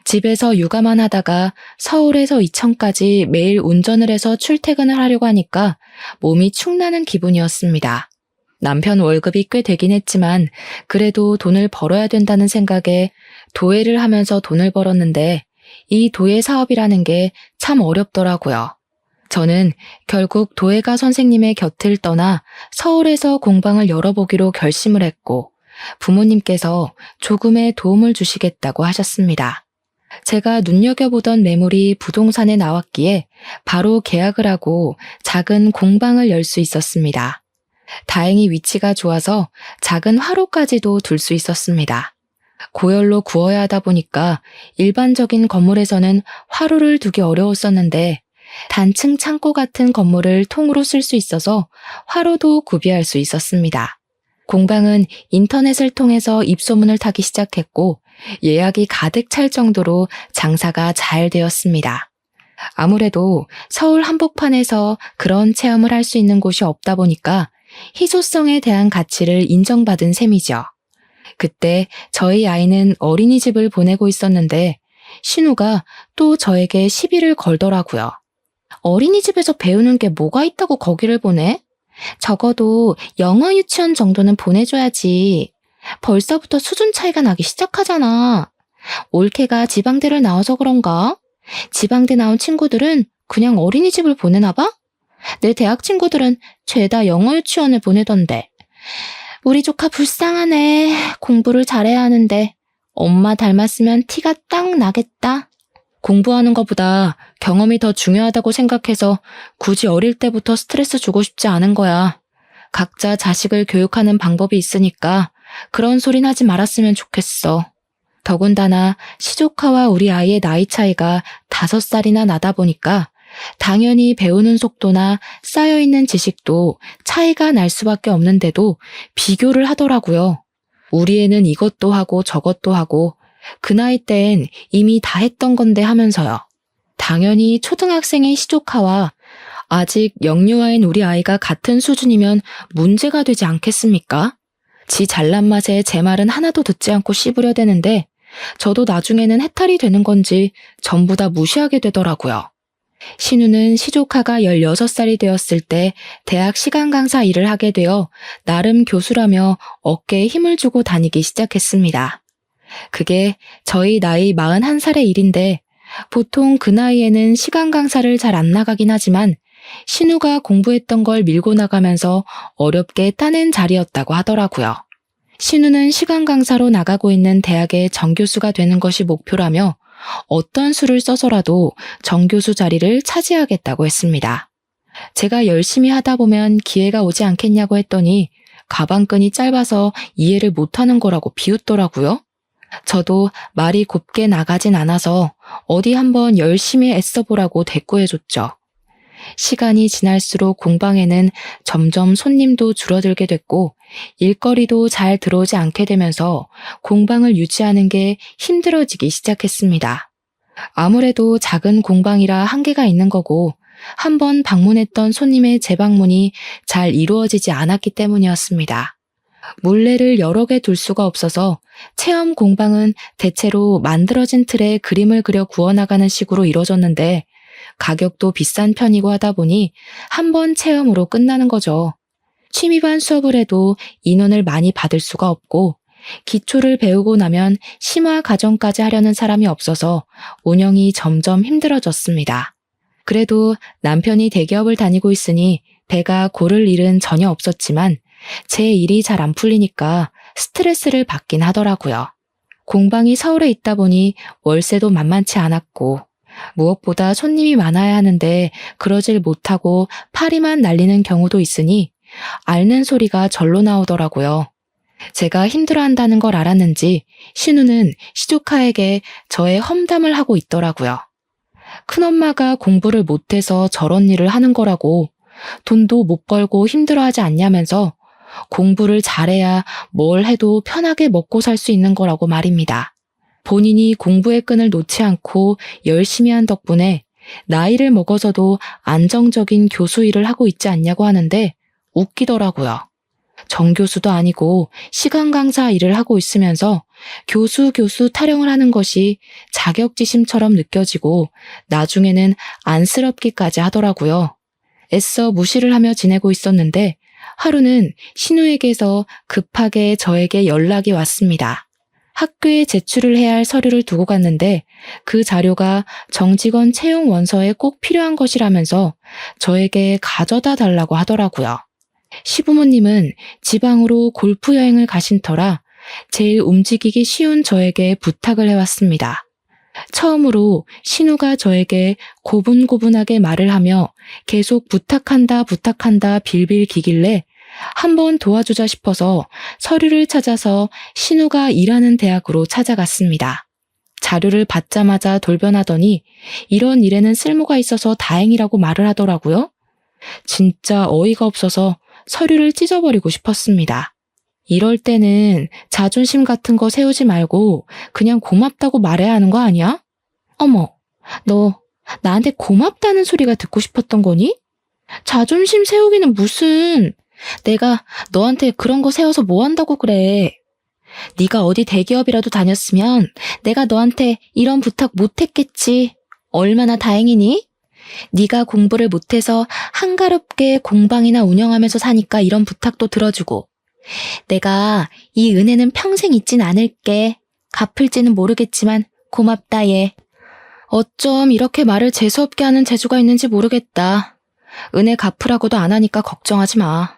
집에서 육아만 하다가 서울에서 이천까지 매일 운전을 해서 출퇴근을 하려고 하니까 몸이 축나는 기분이었습니다. 남편 월급이 꽤 되긴 했지만 그래도 돈을 벌어야 된다는 생각에 도예를 하면서 돈을 벌었는데 이 도예 사업이라는 게 참 어렵더라고요. 저는 결국 도예가 선생님의 곁을 떠나 서울에서 공방을 열어보기로 결심을 했고 부모님께서 조금의 도움을 주시겠다고 하셨습니다. 제가 눈여겨보던 매물이 부동산에 나왔기에 바로 계약을 하고 작은 공방을 열 수 있었습니다. 다행히 위치가 좋아서 작은 화로까지도 둘 수 있었습니다. 고열로 구워야 하다 보니까 일반적인 건물에서는 화로를 두기 어려웠었는데 단층 창고 같은 건물을 통으로 쓸 수 있어서 화로도 구비할 수 있었습니다. 공방은 인터넷을 통해서 입소문을 타기 시작했고 예약이 가득 찰 정도로 장사가 잘 되었습니다. 아무래도 서울 한복판에서 그런 체험을 할 수 있는 곳이 없다 보니까 희소성에 대한 가치를 인정받은 셈이죠. 그때 저희 아이는 어린이집을 보내고 있었는데 신우가 또 저에게 시비를 걸더라고요. 어린이집에서 배우는 게 뭐가 있다고 거기를 보내? 적어도 영어 유치원 정도는 보내줘야지. 벌써부터 수준 차이가 나기 시작하잖아. 올케가 지방대를 나와서 그런가? 지방대 나온 친구들은 그냥 어린이집을 보내나 봐? 내 대학 친구들은 죄다 영어 유치원을 보내던데. 우리 조카 불쌍하네. 공부를 잘해야 하는데 엄마 닮았으면 티가 딱 나겠다. 공부하는 것보다 경험이 더 중요하다고 생각해서 굳이 어릴 때부터 스트레스 주고 싶지 않은 거야. 각자 자식을 교육하는 방법이 있으니까 그런 소린 하지 말았으면 좋겠어. 더군다나 시조카와 우리 아이의 나이 차이가 5살이나 나다 보니까 당연히 배우는 속도나 쌓여있는 지식도 차이가 날 수밖에 없는데도 비교를 하더라고요. 우리 애는 이것도 하고 저것도 하고 그 나이 땐 이미 다 했던 건데 하면서요. 당연히 초등학생의 시조카와 아직 영유아인 우리 아이가 같은 수준이면 문제가 되지 않겠습니까? 지 잘난 맛에 제 말은 하나도 듣지 않고 씹으려 대는데 저도 나중에는 해탈이 되는 건지 전부 다 무시하게 되더라고요. 신우는 시조카가 16살이 되었을 때 대학 시간 강사 일을 하게 되어 나름 교수라며 어깨에 힘을 주고 다니기 시작했습니다. 그게 저희 나이 41살의 일인데 보통 그 나이에는 시간 강사를 잘 안 나가긴 하지만 신우가 공부했던 걸 밀고 나가면서 어렵게 따낸 자리였다고 하더라고요. 신우는 시간 강사로 나가고 있는 대학의 정교수가 되는 것이 목표라며 어떤 수를 써서라도 정교수 자리를 차지하겠다고 했습니다. 제가 열심히 하다 보면 기회가 오지 않겠냐고 했더니 가방끈이 짧아서 이해를 못하는 거라고 비웃더라고요. 저도 말이 곱게 나가진 않아서 어디 한번 열심히 애써보라고 대꾸해줬죠. 시간이 지날수록 공방에는 점점 손님도 줄어들게 됐고 일거리도 잘 들어오지 않게 되면서 공방을 유지하는 게 힘들어지기 시작했습니다. 아무래도 작은 공방이라 한계가 있는 거고 한번 방문했던 손님의 재방문이 잘 이루어지지 않았기 때문이었습니다. 물레를 여러 개 둘 수가 없어서 체험 공방은 대체로 만들어진 틀에 그림을 그려 구워나가는 식으로 이루어졌는데 가격도 비싼 편이고 하다 보니 한 번 체험으로 끝나는 거죠. 취미반 수업을 해도 인원을 많이 받을 수가 없고 기초를 배우고 나면 심화 과정까지 하려는 사람이 없어서 운영이 점점 힘들어졌습니다. 그래도 남편이 대기업을 다니고 있으니 배가 고를 일은 전혀 없었지만 제 일이 잘 안 풀리니까 스트레스를 받긴 하더라고요. 공방이 서울에 있다 보니 월세도 만만치 않았고 무엇보다 손님이 많아야 하는데 그러질 못하고 파리만 날리는 경우도 있으니 앓는 소리가 절로 나오더라고요. 제가 힘들어한다는 걸 알았는지 신우는 시조카에게 저의 험담을 하고 있더라고요. 큰엄마가 공부를 못해서 저런 일을 하는 거라고 돈도 못 벌고 힘들어하지 않냐면서 공부를 잘해야 뭘 해도 편하게 먹고 살 수 있는 거라고 말입니다. 본인이 공부의 끈을 놓지 않고 열심히 한 덕분에 나이를 먹어서도 안정적인 교수 일을 하고 있지 않냐고 하는데 웃기더라고요. 정교수도 아니고 시간 강사 일을 하고 있으면서 교수 타령을 하는 것이 자격지심처럼 느껴지고 나중에는 안쓰럽기까지 하더라고요. 애써 무시를 하며 지내고 있었는데 하루는 신우에게서 급하게 저에게 연락이 왔습니다. 학교에 제출을 해야 할 서류를 두고 갔는데 그 자료가 정직원 채용 원서에 꼭 필요한 것이라면서 저에게 가져다 달라고 하더라고요. 시부모님은 지방으로 골프 여행을 가신 터라 제일 움직이기 쉬운 저에게 부탁을 해왔습니다. 처음으로 신우가 저에게 고분고분하게 말을 하며 계속 부탁한다 빌빌 기길래 한번 도와주자 싶어서 서류를 찾아서 신우가 일하는 대학으로 찾아갔습니다. 자료를 받자마자 돌변하더니 이런 일에는 쓸모가 있어서 다행이라고 말을 하더라고요. 진짜 어이가 없어서 서류를 찢어버리고 싶었습니다. 이럴 때는 자존심 같은 거 세우지 말고 그냥 고맙다고 말해야 하는 거 아니야? 어머, 너 나한테 고맙다는 소리가 듣고 싶었던 거니? 자존심 세우기는 무슨... 내가 너한테 그런 거 세워서 뭐 한다고 그래. 네가 어디 대기업이라도 다녔으면 내가 너한테 이런 부탁 못 했겠지. 얼마나 다행이니? 네가 공부를 못해서 한가롭게 공방이나 운영하면서 사니까 이런 부탁도 들어주고 내가 이 은혜는 평생 잊진 않을게. 갚을지는 모르겠지만 고맙다 얘. 어쩜 이렇게 말을 재수없게 하는 재주가 있는지 모르겠다. 은혜 갚으라고도 안 하니까 걱정하지 마.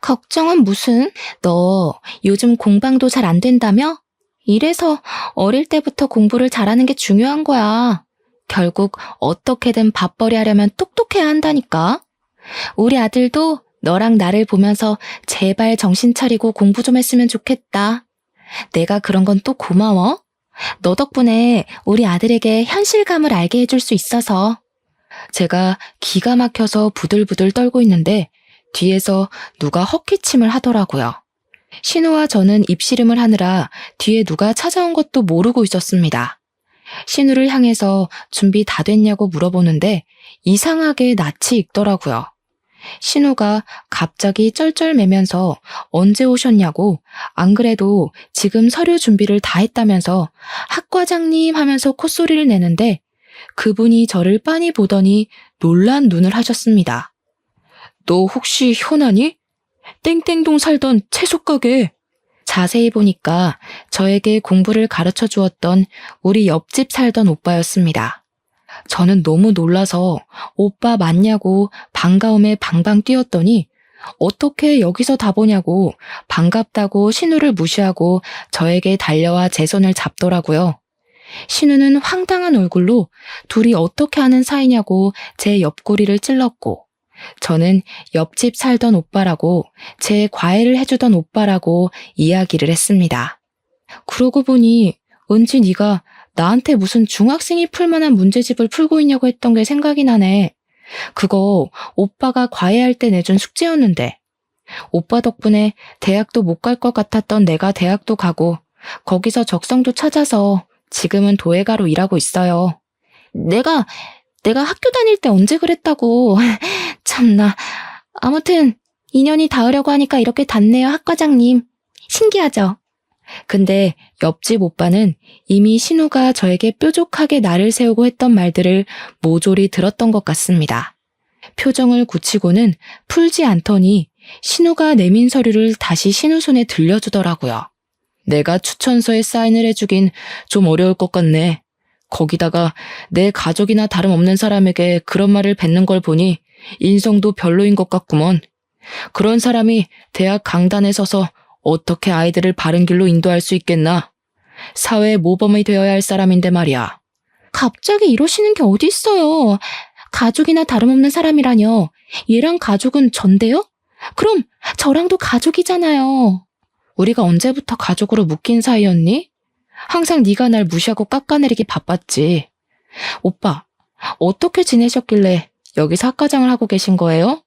걱정은 무슨? 너 요즘 공방도 잘 안 된다며? 이래서 어릴 때부터 공부를 잘하는 게 중요한 거야. 결국 어떻게든 밥벌이 하려면 똑똑해야 한다니까. 우리 아들도 너랑 나를 보면서 제발 정신 차리고 공부 좀 했으면 좋겠다. 내가 그런 건 또 고마워. 너 덕분에 우리 아들에게 현실감을 알게 해줄 수 있어서. 제가 기가 막혀서 부들부들 떨고 있는데 뒤에서 누가 헛기침을 하더라고요. 신우와 저는 입씨름을 하느라 뒤에 누가 찾아온 것도 모르고 있었습니다. 신우를 향해서 준비 다 됐냐고 물어보는데 이상하게 낯이 익더라고요. 신우가 갑자기 쩔쩔매면서 언제 오셨냐고, 안 그래도 지금 서류 준비를 다 했다면서 학과장님 하면서 콧소리를 내는데 그분이 저를 빤히 보더니 놀란 눈을 하셨습니다. 너 혹시 현아니? 땡땡동 살던 채소가게. 자세히 보니까 저에게 공부를 가르쳐 주었던 우리 옆집 살던 오빠였습니다. 저는 너무 놀라서 오빠 맞냐고 반가움에 방방 뛰었더니 어떻게 여기서 다 보냐고 반갑다고 신우를 무시하고 저에게 달려와 제 손을 잡더라고요. 신우는 황당한 얼굴로 둘이 어떻게 하는 사이냐고 제 옆구리를 찔렀고, 저는 옆집 살던 오빠라고, 제 과외를 해주던 오빠라고 이야기를 했습니다. 그러고 보니 은지 네가 나한테 무슨 중학생이 풀만한 문제집을 풀고 있냐고 했던 게 생각이 나네. 그거 오빠가 과외할 때 내준 숙제였는데. 오빠 덕분에 대학도 못 갈 것 같았던 내가 대학도 가고 거기서 적성도 찾아서 지금은 도예가로 일하고 있어요. 내가 학교 다닐 때 언제 그랬다고. 참나. 아무튼 인연이 닿으려고 하니까 이렇게 닿네요, 학과장님. 신기하죠? 근데 옆집 오빠는 이미 신우가 저에게 뾰족하게 날을 세우고 했던 말들을 모조리 들었던 것 같습니다. 표정을 굳히고는 풀지 않더니 신우가 내민 서류를 다시 신우 손에 들려주더라고요. 내가 추천서에 사인을 해주긴 좀 어려울 것 같네. 거기다가 내 가족이나 다름없는 사람에게 그런 말을 뱉는 걸 보니 인성도 별로인 것 같구먼. 그런 사람이 대학 강단에 서서 어떻게 아이들을 바른 길로 인도할 수 있겠나? 사회의 모범이 되어야 할 사람인데 말이야. 갑자기 이러시는 게 어디 있어요. 가족이나 다름없는 사람이라뇨. 얘랑 가족은 전데요? 그럼 저랑도 가족이잖아요. 우리가 언제부터 가족으로 묶인 사이였니? 항상 네가 날 무시하고 깎아내리기 바빴지. 오빠, 어떻게 지내셨길래 여기서 학과장을 하고 계신 거예요?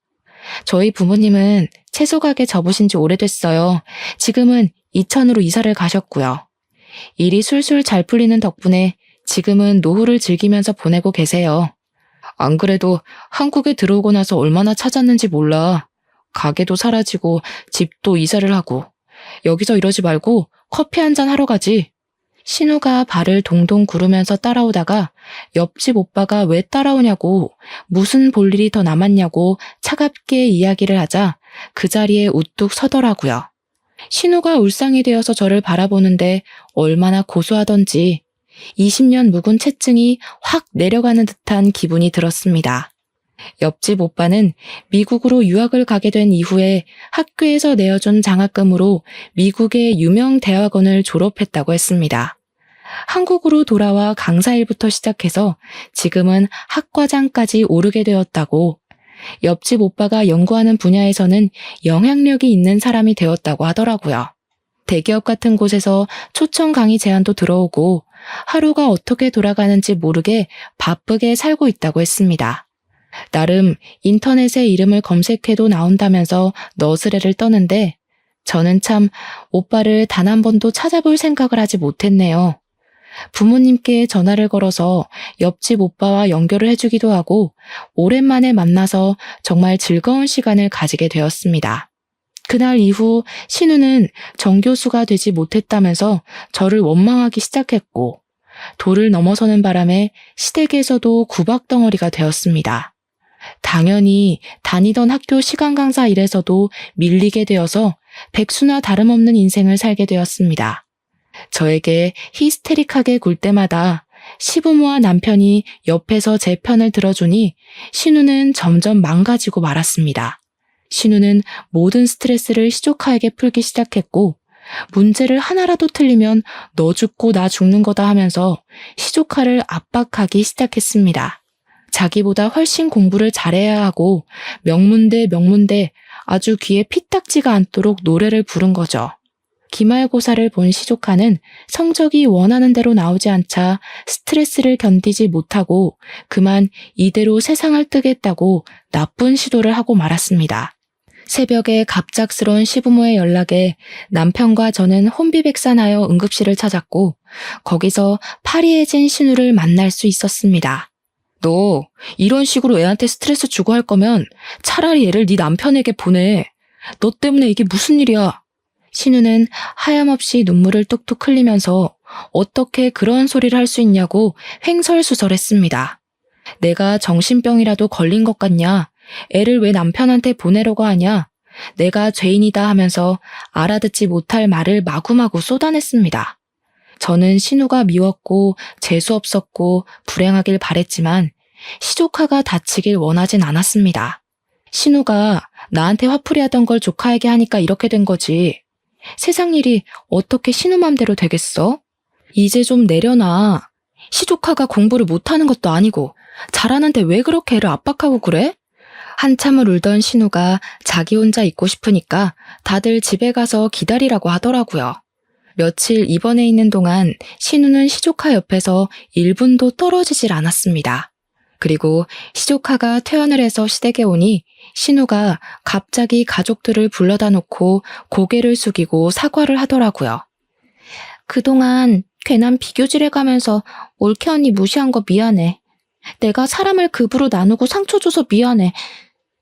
저희 부모님은 채소 가게 접으신 지 오래됐어요. 지금은 이천으로 이사를 가셨고요. 일이 술술 잘 풀리는 덕분에 지금은 노후를 즐기면서 보내고 계세요. 안 그래도 한국에 들어오고 나서 얼마나 찾았는지 몰라. 가게도 사라지고 집도 이사를 하고. 여기서 이러지 말고 커피 한잔 하러 가지. 신우가 발을 동동 구르면서 따라오다가 옆집 오빠가 왜 따라오냐고, 무슨 볼일이 더 남았냐고 차갑게 이야기를 하자 그 자리에 우뚝 서더라고요. 신우가 울상이 되어서 저를 바라보는데 얼마나 고소하던지 20년 묵은 체증이 확 내려가는 듯한 기분이 들었습니다. 옆집 오빠는 미국으로 유학을 가게 된 이후에 학교에서 내어준 장학금으로 미국의 유명 대학원을 졸업했다고 했습니다. 한국으로 돌아와 강사일부터 시작해서 지금은 학과장까지 오르게 되었다고, 옆집 오빠가 연구하는 분야에서는 영향력이 있는 사람이 되었다고 하더라고요. 대기업 같은 곳에서 초청 강의 제안도 들어오고 하루가 어떻게 돌아가는지 모르게 바쁘게 살고 있다고 했습니다. 나름 인터넷에 이름을 검색해도 나온다면서 너스레를 떠는데 저는 참 오빠를 단 한 번도 찾아볼 생각을 하지 못했네요. 부모님께 전화를 걸어서 옆집 오빠와 연결을 해주기도 하고 오랜만에 만나서 정말 즐거운 시간을 가지게 되었습니다. 그날 이후 신우는 정교수가 되지 못했다면서 저를 원망하기 시작했고 도를 넘어서는 바람에 시댁에서도 구박덩어리가 되었습니다. 당연히 다니던 학교 시간 강사 일에서도 밀리게 되어서 백수나 다름없는 인생을 살게 되었습니다. 저에게 히스테릭하게 굴 때마다 시부모와 남편이 옆에서 제 편을 들어주니 신우는 점점 망가지고 말았습니다. 신우는 모든 스트레스를 시조카에게 풀기 시작했고 문제를 하나라도 틀리면 너 죽고 나 죽는 거다 하면서 시조카를 압박하기 시작했습니다. 자기보다 훨씬 공부를 잘해야 하고 명문대 아주 귀에 피딱지가 않도록 노래를 부른 거죠. 기말고사를 본 시조카는 성적이 원하는 대로 나오지 않자 스트레스를 견디지 못하고 그만 이대로 세상을 뜨겠다고 나쁜 시도를 하고 말았습니다. 새벽에 갑작스러운 시부모의 연락에 남편과 저는 혼비백산하여 응급실을 찾았고 거기서 파리해진 신우를 만날 수 있었습니다. 너 이런 식으로 애한테 스트레스 주고 할 거면 차라리 애를 네 남편에게 보내. 너 때문에 이게 무슨 일이야. 신우는 하염없이 눈물을 뚝뚝 흘리면서 어떻게 그런 소리를 할 수 있냐고 횡설수설했습니다. 내가 정신병이라도 걸린 것 같냐? 애를 왜 남편한테 보내려고 하냐? 내가 죄인이다 하면서 알아듣지 못할 말을 마구마구 쏟아냈습니다. 저는 신우가 미웠고 재수없었고 불행하길 바랬지만 시조카가 다치길 원하진 않았습니다. 신우가 나한테 화풀이하던 걸 조카에게 하니까 이렇게 된 거지. 세상 일이 어떻게 신우 맘대로 되겠어? 이제 좀 내려놔. 시조카가 공부를 못하는 것도 아니고 잘하는데 왜 그렇게 애를 압박하고 그래? 한참을 울던 신우가 자기 혼자 있고 싶으니까 다들 집에 가서 기다리라고 하더라고요. 며칠 입원해 있는 동안 신우는 시조카 옆에서 1분도 떨어지질 않았습니다. 그리고 시조카가 퇴원을 해서 시댁에 오니 신우가 갑자기 가족들을 불러다 놓고 고개를 숙이고 사과를 하더라고요. 그동안 괜한 비교질해가면서 올케 언니 무시한 거 미안해. 내가 사람을 급으로 나누고 상처 줘서 미안해.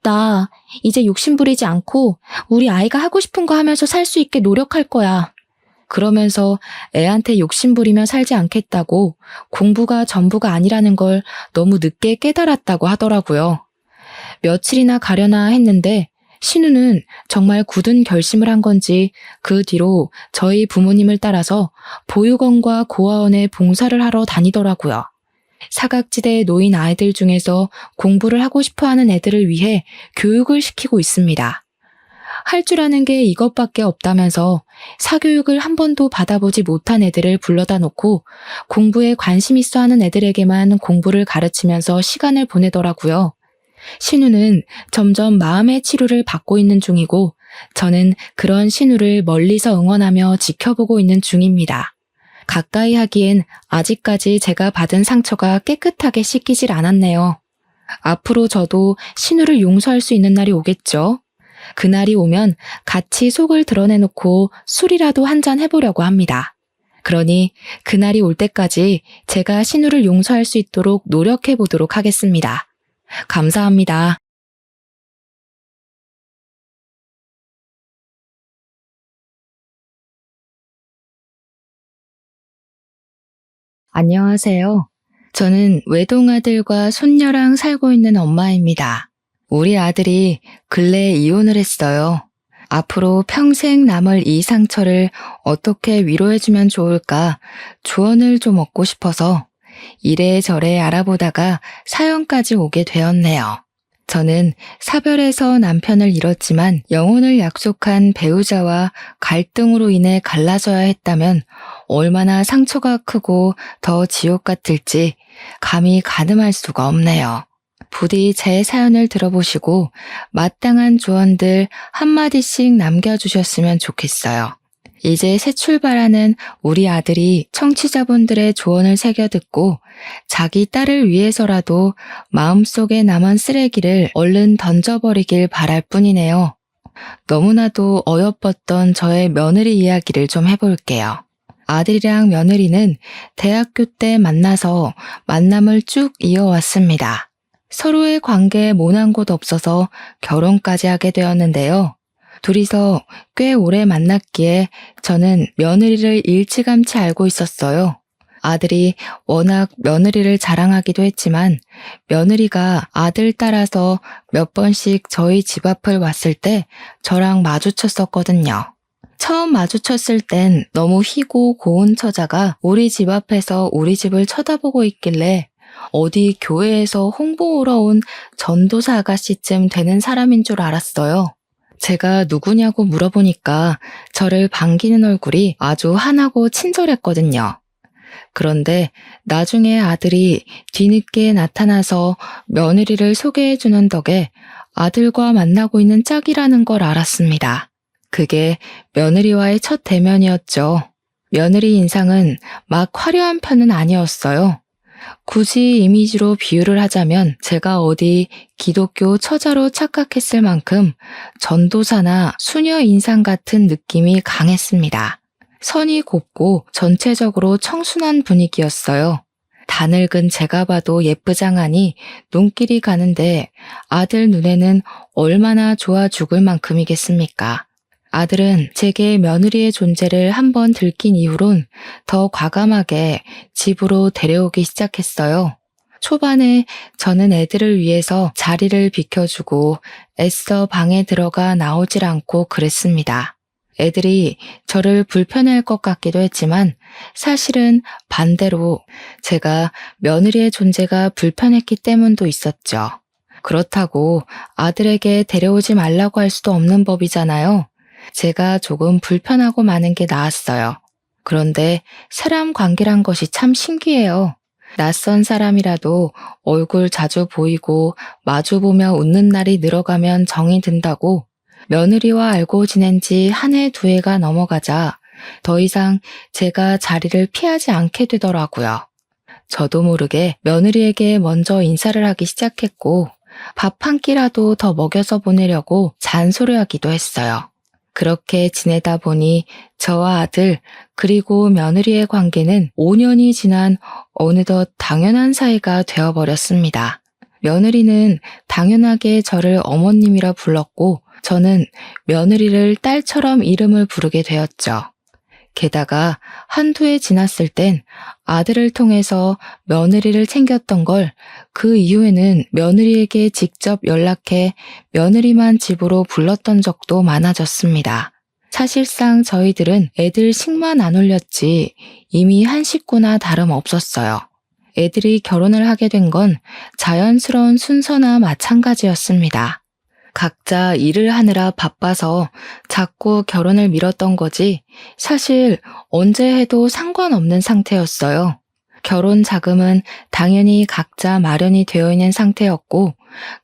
나 이제 욕심 부리지 않고 우리 아이가 하고 싶은 거 하면서 살 수 있게 노력할 거야. 그러면서 애한테 욕심 부리며 살지 않겠다고 공부가 전부가 아니라는 걸 너무 늦게 깨달았다고 하더라고요. 며칠이나 가려나 했는데 신우는 정말 굳은 결심을 한 건지 그 뒤로 저희 부모님을 따라서 보육원과 고아원에 봉사를 하러 다니더라고요. 사각지대에 놓인 아이들 중에서 공부를 하고 싶어하는 애들을 위해 교육을 시키고 있습니다. 할 줄 아는 게 이것밖에 없다면서 사교육을 한 번도 받아보지 못한 애들을 불러다 놓고 공부에 관심 있어 하는 애들에게만 공부를 가르치면서 시간을 보내더라고요. 신우는 점점 마음의 치료를 받고 있는 중이고 저는 그런 신우를 멀리서 응원하며 지켜보고 있는 중입니다. 가까이 하기엔 아직까지 제가 받은 상처가 깨끗하게 씻기질 않았네요. 앞으로 저도 신우를 용서할 수 있는 날이 오겠죠. 그날이 오면 같이 속을 드러내놓고 술이라도 한잔 해보려고 합니다. 그러니 그날이 올 때까지 제가 신우를 용서할 수 있도록 노력해보도록 하겠습니다. 감사합니다. 안녕하세요. 저는 외동아들과 손녀랑 살고 있는 엄마입니다. 우리 아들이 근래에 이혼을 했어요. 앞으로 평생 남을 이 상처를 어떻게 위로해주면 좋을까 조언을 좀 얻고 싶어서 이래저래 알아보다가 사연까지 오게 되었네요. 저는 사별해서 남편을 잃었지만 영혼을 약속한 배우자와 갈등으로 인해 갈라져야 했다면 얼마나 상처가 크고 더 지옥 같을지 감히 가늠할 수가 없네요. 부디 제 사연을 들어보시고 마땅한 조언들 한마디씩 남겨주셨으면 좋겠어요. 이제 새 출발하는 우리 아들이 청취자분들의 조언을 새겨 듣고 자기 딸을 위해서라도 마음속에 남은 쓰레기를 얼른 던져버리길 바랄 뿐이네요. 너무나도 어여뻤던 저의 며느리 이야기를 좀 해볼게요. 아들이랑 며느리는 대학교 때 만나서 만남을 쭉 이어왔습니다. 서로의 관계에 모난 곳 없어서 결혼까지 하게 되었는데요. 둘이서 꽤 오래 만났기에 저는 며느리를 일찌감치 알고 있었어요. 아들이 워낙 며느리를 자랑하기도 했지만 며느리가 아들 따라서 몇 번씩 저희 집 앞을 왔을 때 저랑 마주쳤었거든요. 처음 마주쳤을 땐 너무 희고 고운 처자가 우리 집 앞에서 우리 집을 쳐다보고 있길래 어디 교회에서 홍보 오러 온 전도사 아가씨쯤 되는 사람인 줄 알았어요. 제가 누구냐고 물어보니까 저를 반기는 얼굴이 아주 환하고 친절했거든요. 그런데 나중에 아들이 뒤늦게 나타나서 며느리를 소개해주는 덕에 아들과 만나고 있는 짝이라는 걸 알았습니다. 그게 며느리와의 첫 대면이었죠. 며느리 인상은 막 화려한 편은 아니었어요. 굳이 이미지로 비유를 하자면 제가 어디 기독교 처자로 착각했을 만큼 전도사나 수녀 인상 같은 느낌이 강했습니다. 선이 곱고 전체적으로 청순한 분위기였어요. 다 늙은 제가 봐도 예쁘장하니 눈길이 가는데 아들 눈에는 얼마나 좋아 죽을 만큼이겠습니까? 아들은 제게 며느리의 존재를 한번 들킨 이후론 더 과감하게 집으로 데려오기 시작했어요. 초반에 저는 애들을 위해서 자리를 비켜주고 애써 방에 들어가 나오질 않고 그랬습니다. 애들이 저를 불편해할 것 같기도 했지만 사실은 반대로 제가 며느리의 존재가 불편했기 때문도 있었죠. 그렇다고 아들에게 데려오지 말라고 할 수도 없는 법이잖아요. 제가 조금 불편하고 마는 게 나았어요. 그런데 사람 관계란 것이 참 신기해요. 낯선 사람이라도 얼굴 자주 보이고 마주보며 웃는 날이 늘어가면 정이 든다고 며느리와 알고 지낸 지 한 해 두 해가 넘어가자 더 이상 제가 자리를 피하지 않게 되더라고요. 저도 모르게 며느리에게 먼저 인사를 하기 시작했고 밥 한 끼라도 더 먹여서 보내려고 잔소리하기도 했어요. 그렇게 지내다 보니 저와 아들 그리고 며느리의 관계는 5년이 지난 어느덧 당연한 사이가 되어버렸습니다. 며느리는 당연하게 저를 어머님이라 불렀고 저는 며느리를 딸처럼 이름을 부르게 되었죠. 게다가 한두 해 지났을 땐 아들을 통해서 며느리를 챙겼던 걸 그 이후에는 며느리에게 직접 연락해 며느리만 집으로 불렀던 적도 많아졌습니다. 사실상 저희들은 애들 식만 안 올렸지 이미 한 식구나 다름없었어요. 애들이 결혼을 하게 된 건 자연스러운 순서나 마찬가지였습니다. 각자 일을 하느라 바빠서 자꾸 결혼을 미뤘던 거지 사실 언제 해도 상관없는 상태였어요. 결혼 자금은 당연히 각자 마련이 되어 있는 상태였고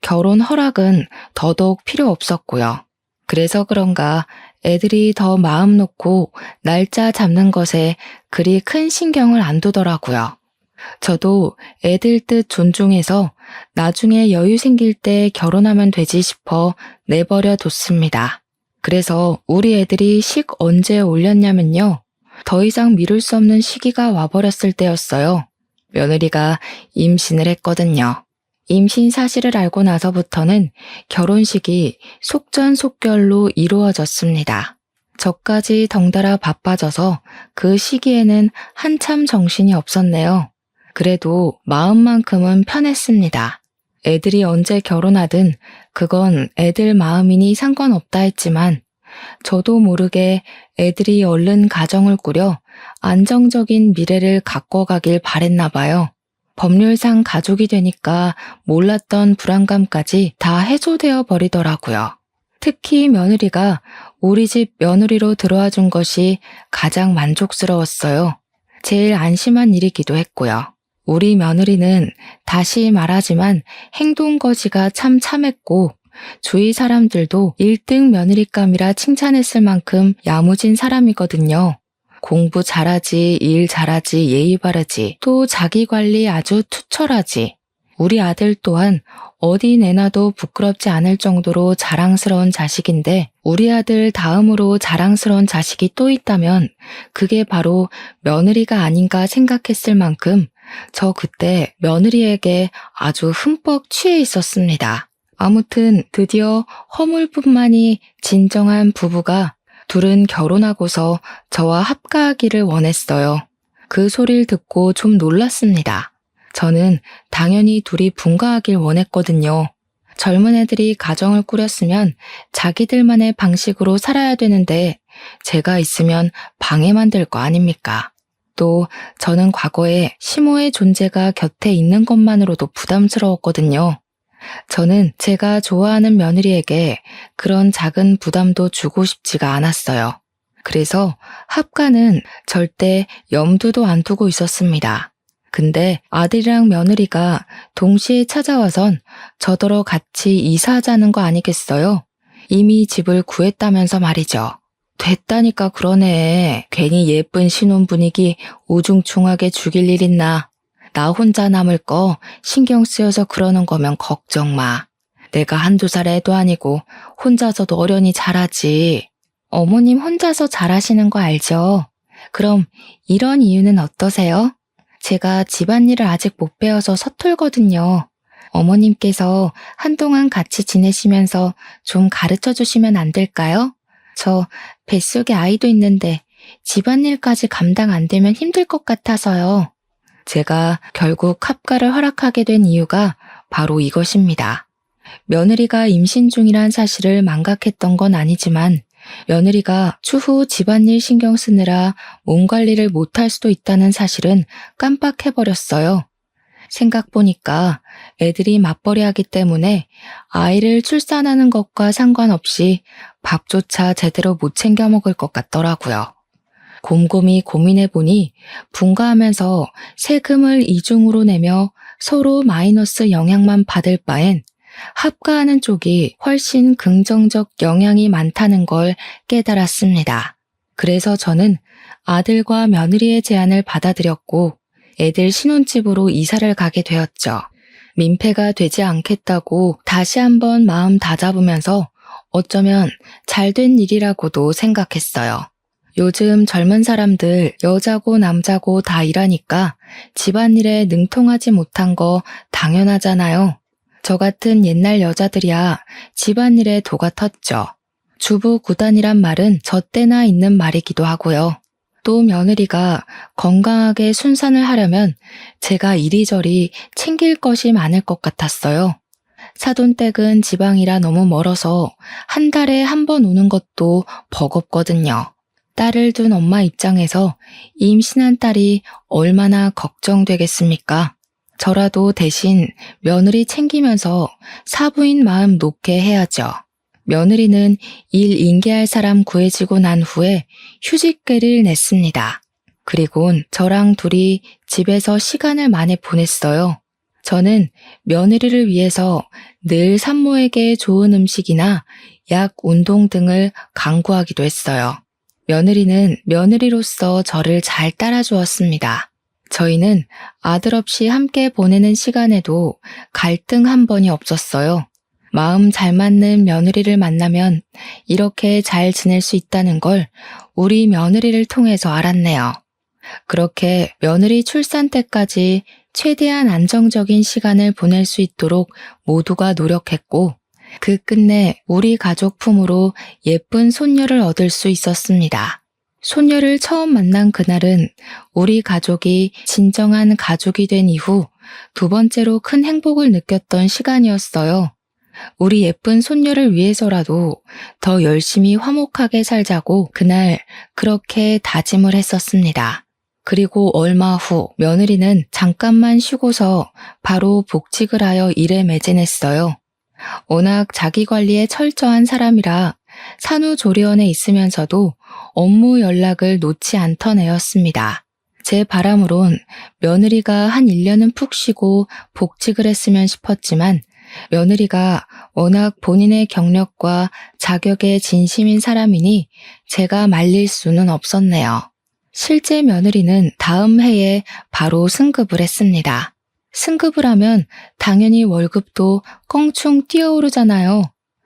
결혼 허락은 더더욱 필요 없었고요. 그래서 그런가 애들이 더 마음 놓고 날짜 잡는 것에 그리 큰 신경을 안 두더라고요. 저도 애들 뜻 존중해서 나중에 여유 생길 때 결혼하면 되지 싶어 내버려 뒀습니다. 그래서 우리 애들이 식 언제 올렸냐면요. 더 이상 미룰 수 없는 시기가 와버렸을 때였어요. 며느리가 임신을 했거든요. 임신 사실을 알고 나서부터는 결혼식이 속전속결로 이루어졌습니다. 저까지 덩달아 바빠져서 그 시기에는 한참 정신이 없었네요. 그래도 마음만큼은 편했습니다. 애들이 언제 결혼하든 그건 애들 마음이니 상관없다 했지만 저도 모르게 애들이 얼른 가정을 꾸려 안정적인 미래를 갖고 가길 바랬나 봐요. 법률상 가족이 되니까 몰랐던 불안감까지 다 해소되어 버리더라고요. 특히 며느리가 우리 집 며느리로 들어와 준 것이 가장 만족스러웠어요. 제일 안심한 일이기도 했고요. 우리 며느리는 다시 말하지만 행동거지가 참 참했고 주위 사람들도 1등 며느리감이라 칭찬했을 만큼 야무진 사람이거든요. 공부 잘하지, 일 잘하지, 예의 바르지, 또 자기 관리 아주 투철하지. 우리 아들 또한 어디 내놔도 부끄럽지 않을 정도로 자랑스러운 자식인데 우리 아들 다음으로 자랑스러운 자식이 또 있다면 그게 바로 며느리가 아닌가 생각했을 만큼 저 그때 며느리에게 아주 흠뻑 취해 있었습니다. 아무튼 드디어 허물뿐만이 진정한 부부가 둘은 결혼하고서 저와 합가하기를 원했어요. 그 소리를 듣고 좀 놀랐습니다. 저는 당연히 둘이 분가하길 원했거든요. 젊은 애들이 가정을 꾸렸으면 자기들만의 방식으로 살아야 되는데 제가 있으면 방해만 될 거 아닙니까? 또 저는 과거에 시모의 존재가 곁에 있는 것만으로도 부담스러웠거든요. 저는 제가 좋아하는 며느리에게 그런 작은 부담도 주고 싶지가 않았어요. 그래서 합가는 절대 염두도 안 두고 있었습니다. 근데 아들이랑 며느리가 동시에 찾아와선 저더러 같이 이사하자는 거 아니겠어요? 이미 집을 구했다면서 말이죠. 됐다니까 그러네. 괜히 예쁜 신혼 분위기 우중충하게 죽일 일 있나. 나 혼자 남을 거 신경 쓰여서 그러는 거면 걱정 마. 내가 한두 살 애도 아니고 혼자서도 어련히 잘하지. 어머님 혼자서 잘하시는 거 알죠? 그럼 이런 이유는 어떠세요? 제가 집안일을 아직 못 배워서 서툴거든요. 어머님께서 한동안 같이 지내시면서 좀 가르쳐 주시면 안 될까요? 저 뱃속에 아이도 있는데 집안일까지 감당 안 되면 힘들 것 같아서요. 제가 결국 합가를 허락하게 된 이유가 바로 이것입니다. 며느리가 임신 중이란 사실을 망각했던 건 아니지만 며느리가 추후 집안일 신경 쓰느라 몸 관리를 못할 수도 있다는 사실은 깜빡해버렸어요. 생각보니까 애들이 맞벌이하기 때문에 아이를 출산하는 것과 상관없이 밥조차 제대로 못 챙겨 먹을 것 같더라고요. 곰곰이 고민해보니 분가하면서 세금을 이중으로 내며 서로 마이너스 영향만 받을 바엔 합가하는 쪽이 훨씬 긍정적 영향이 많다는 걸 깨달았습니다. 그래서 저는 아들과 며느리의 제안을 받아들였고 애들 신혼집으로 이사를 가게 되었죠. 민폐가 되지 않겠다고 다시 한번 마음 다잡으면서 어쩌면 잘된 일이라고도 생각했어요. 요즘 젊은 사람들 여자고 남자고 다 일하니까 집안일에 능통하지 못한 거 당연하잖아요. 저 같은 옛날 여자들이야 집안일에 도가 텄죠. 주부 구단이란 말은 저 때나 있는 말이기도 하고요. 또 며느리가 건강하게 순산을 하려면 제가 이리저리 챙길 것이 많을 것 같았어요. 사돈댁은 지방이라 너무 멀어서 한 달에 한 번 오는 것도 버겁거든요. 딸을 둔 엄마 입장에서 임신한 딸이 얼마나 걱정되겠습니까? 저라도 대신 며느리 챙기면서 사부인 마음 놓게 해야죠. 며느리는 일 인계할 사람 구해지고 난 후에 휴직계를 냈습니다. 그리곤 저랑 둘이 집에서 시간을 많이 보냈어요. 저는 며느리를 위해서 늘 산모에게 좋은 음식이나 약, 운동 등을 강구하기도 했어요. 며느리는 며느리로서 저를 잘 따라주었습니다. 저희는 아들 없이 함께 보내는 시간에도 갈등 한 번이 없었어요. 마음 잘 맞는 며느리를 만나면 이렇게 잘 지낼 수 있다는 걸 우리 며느리를 통해서 알았네요. 그렇게 며느리 출산 때까지 최대한 안정적인 시간을 보낼 수 있도록 모두가 노력했고 그 끝내 우리 가족 품으로 예쁜 손녀를 얻을 수 있었습니다. 손녀를 처음 만난 그날은 우리 가족이 진정한 가족이 된 이후 두 번째로 큰 행복을 느꼈던 시간이었어요. 우리 예쁜 손녀를 위해서라도 더 열심히 화목하게 살자고 그날 그렇게 다짐을 했었습니다. 그리고 얼마 후 며느리는 잠깐만 쉬고서 바로 복직을 하여 일에 매진했어요. 워낙 자기 관리에 철저한 사람이라 산후조리원에 있으면서도 업무 연락을 놓지 않던 애였습니다. 제 바람으론 며느리가 한 1년은 푹 쉬고 복직을 했으면 싶었지만 며느리가 워낙 본인의 경력과 자격에 진심인 사람이니 제가 말릴 수는 없었네요. 실제 며느리는 다음 해에 바로 승급을 했습니다. 승급을 하면 당연히 월급도 껑충 뛰어오르잖아요.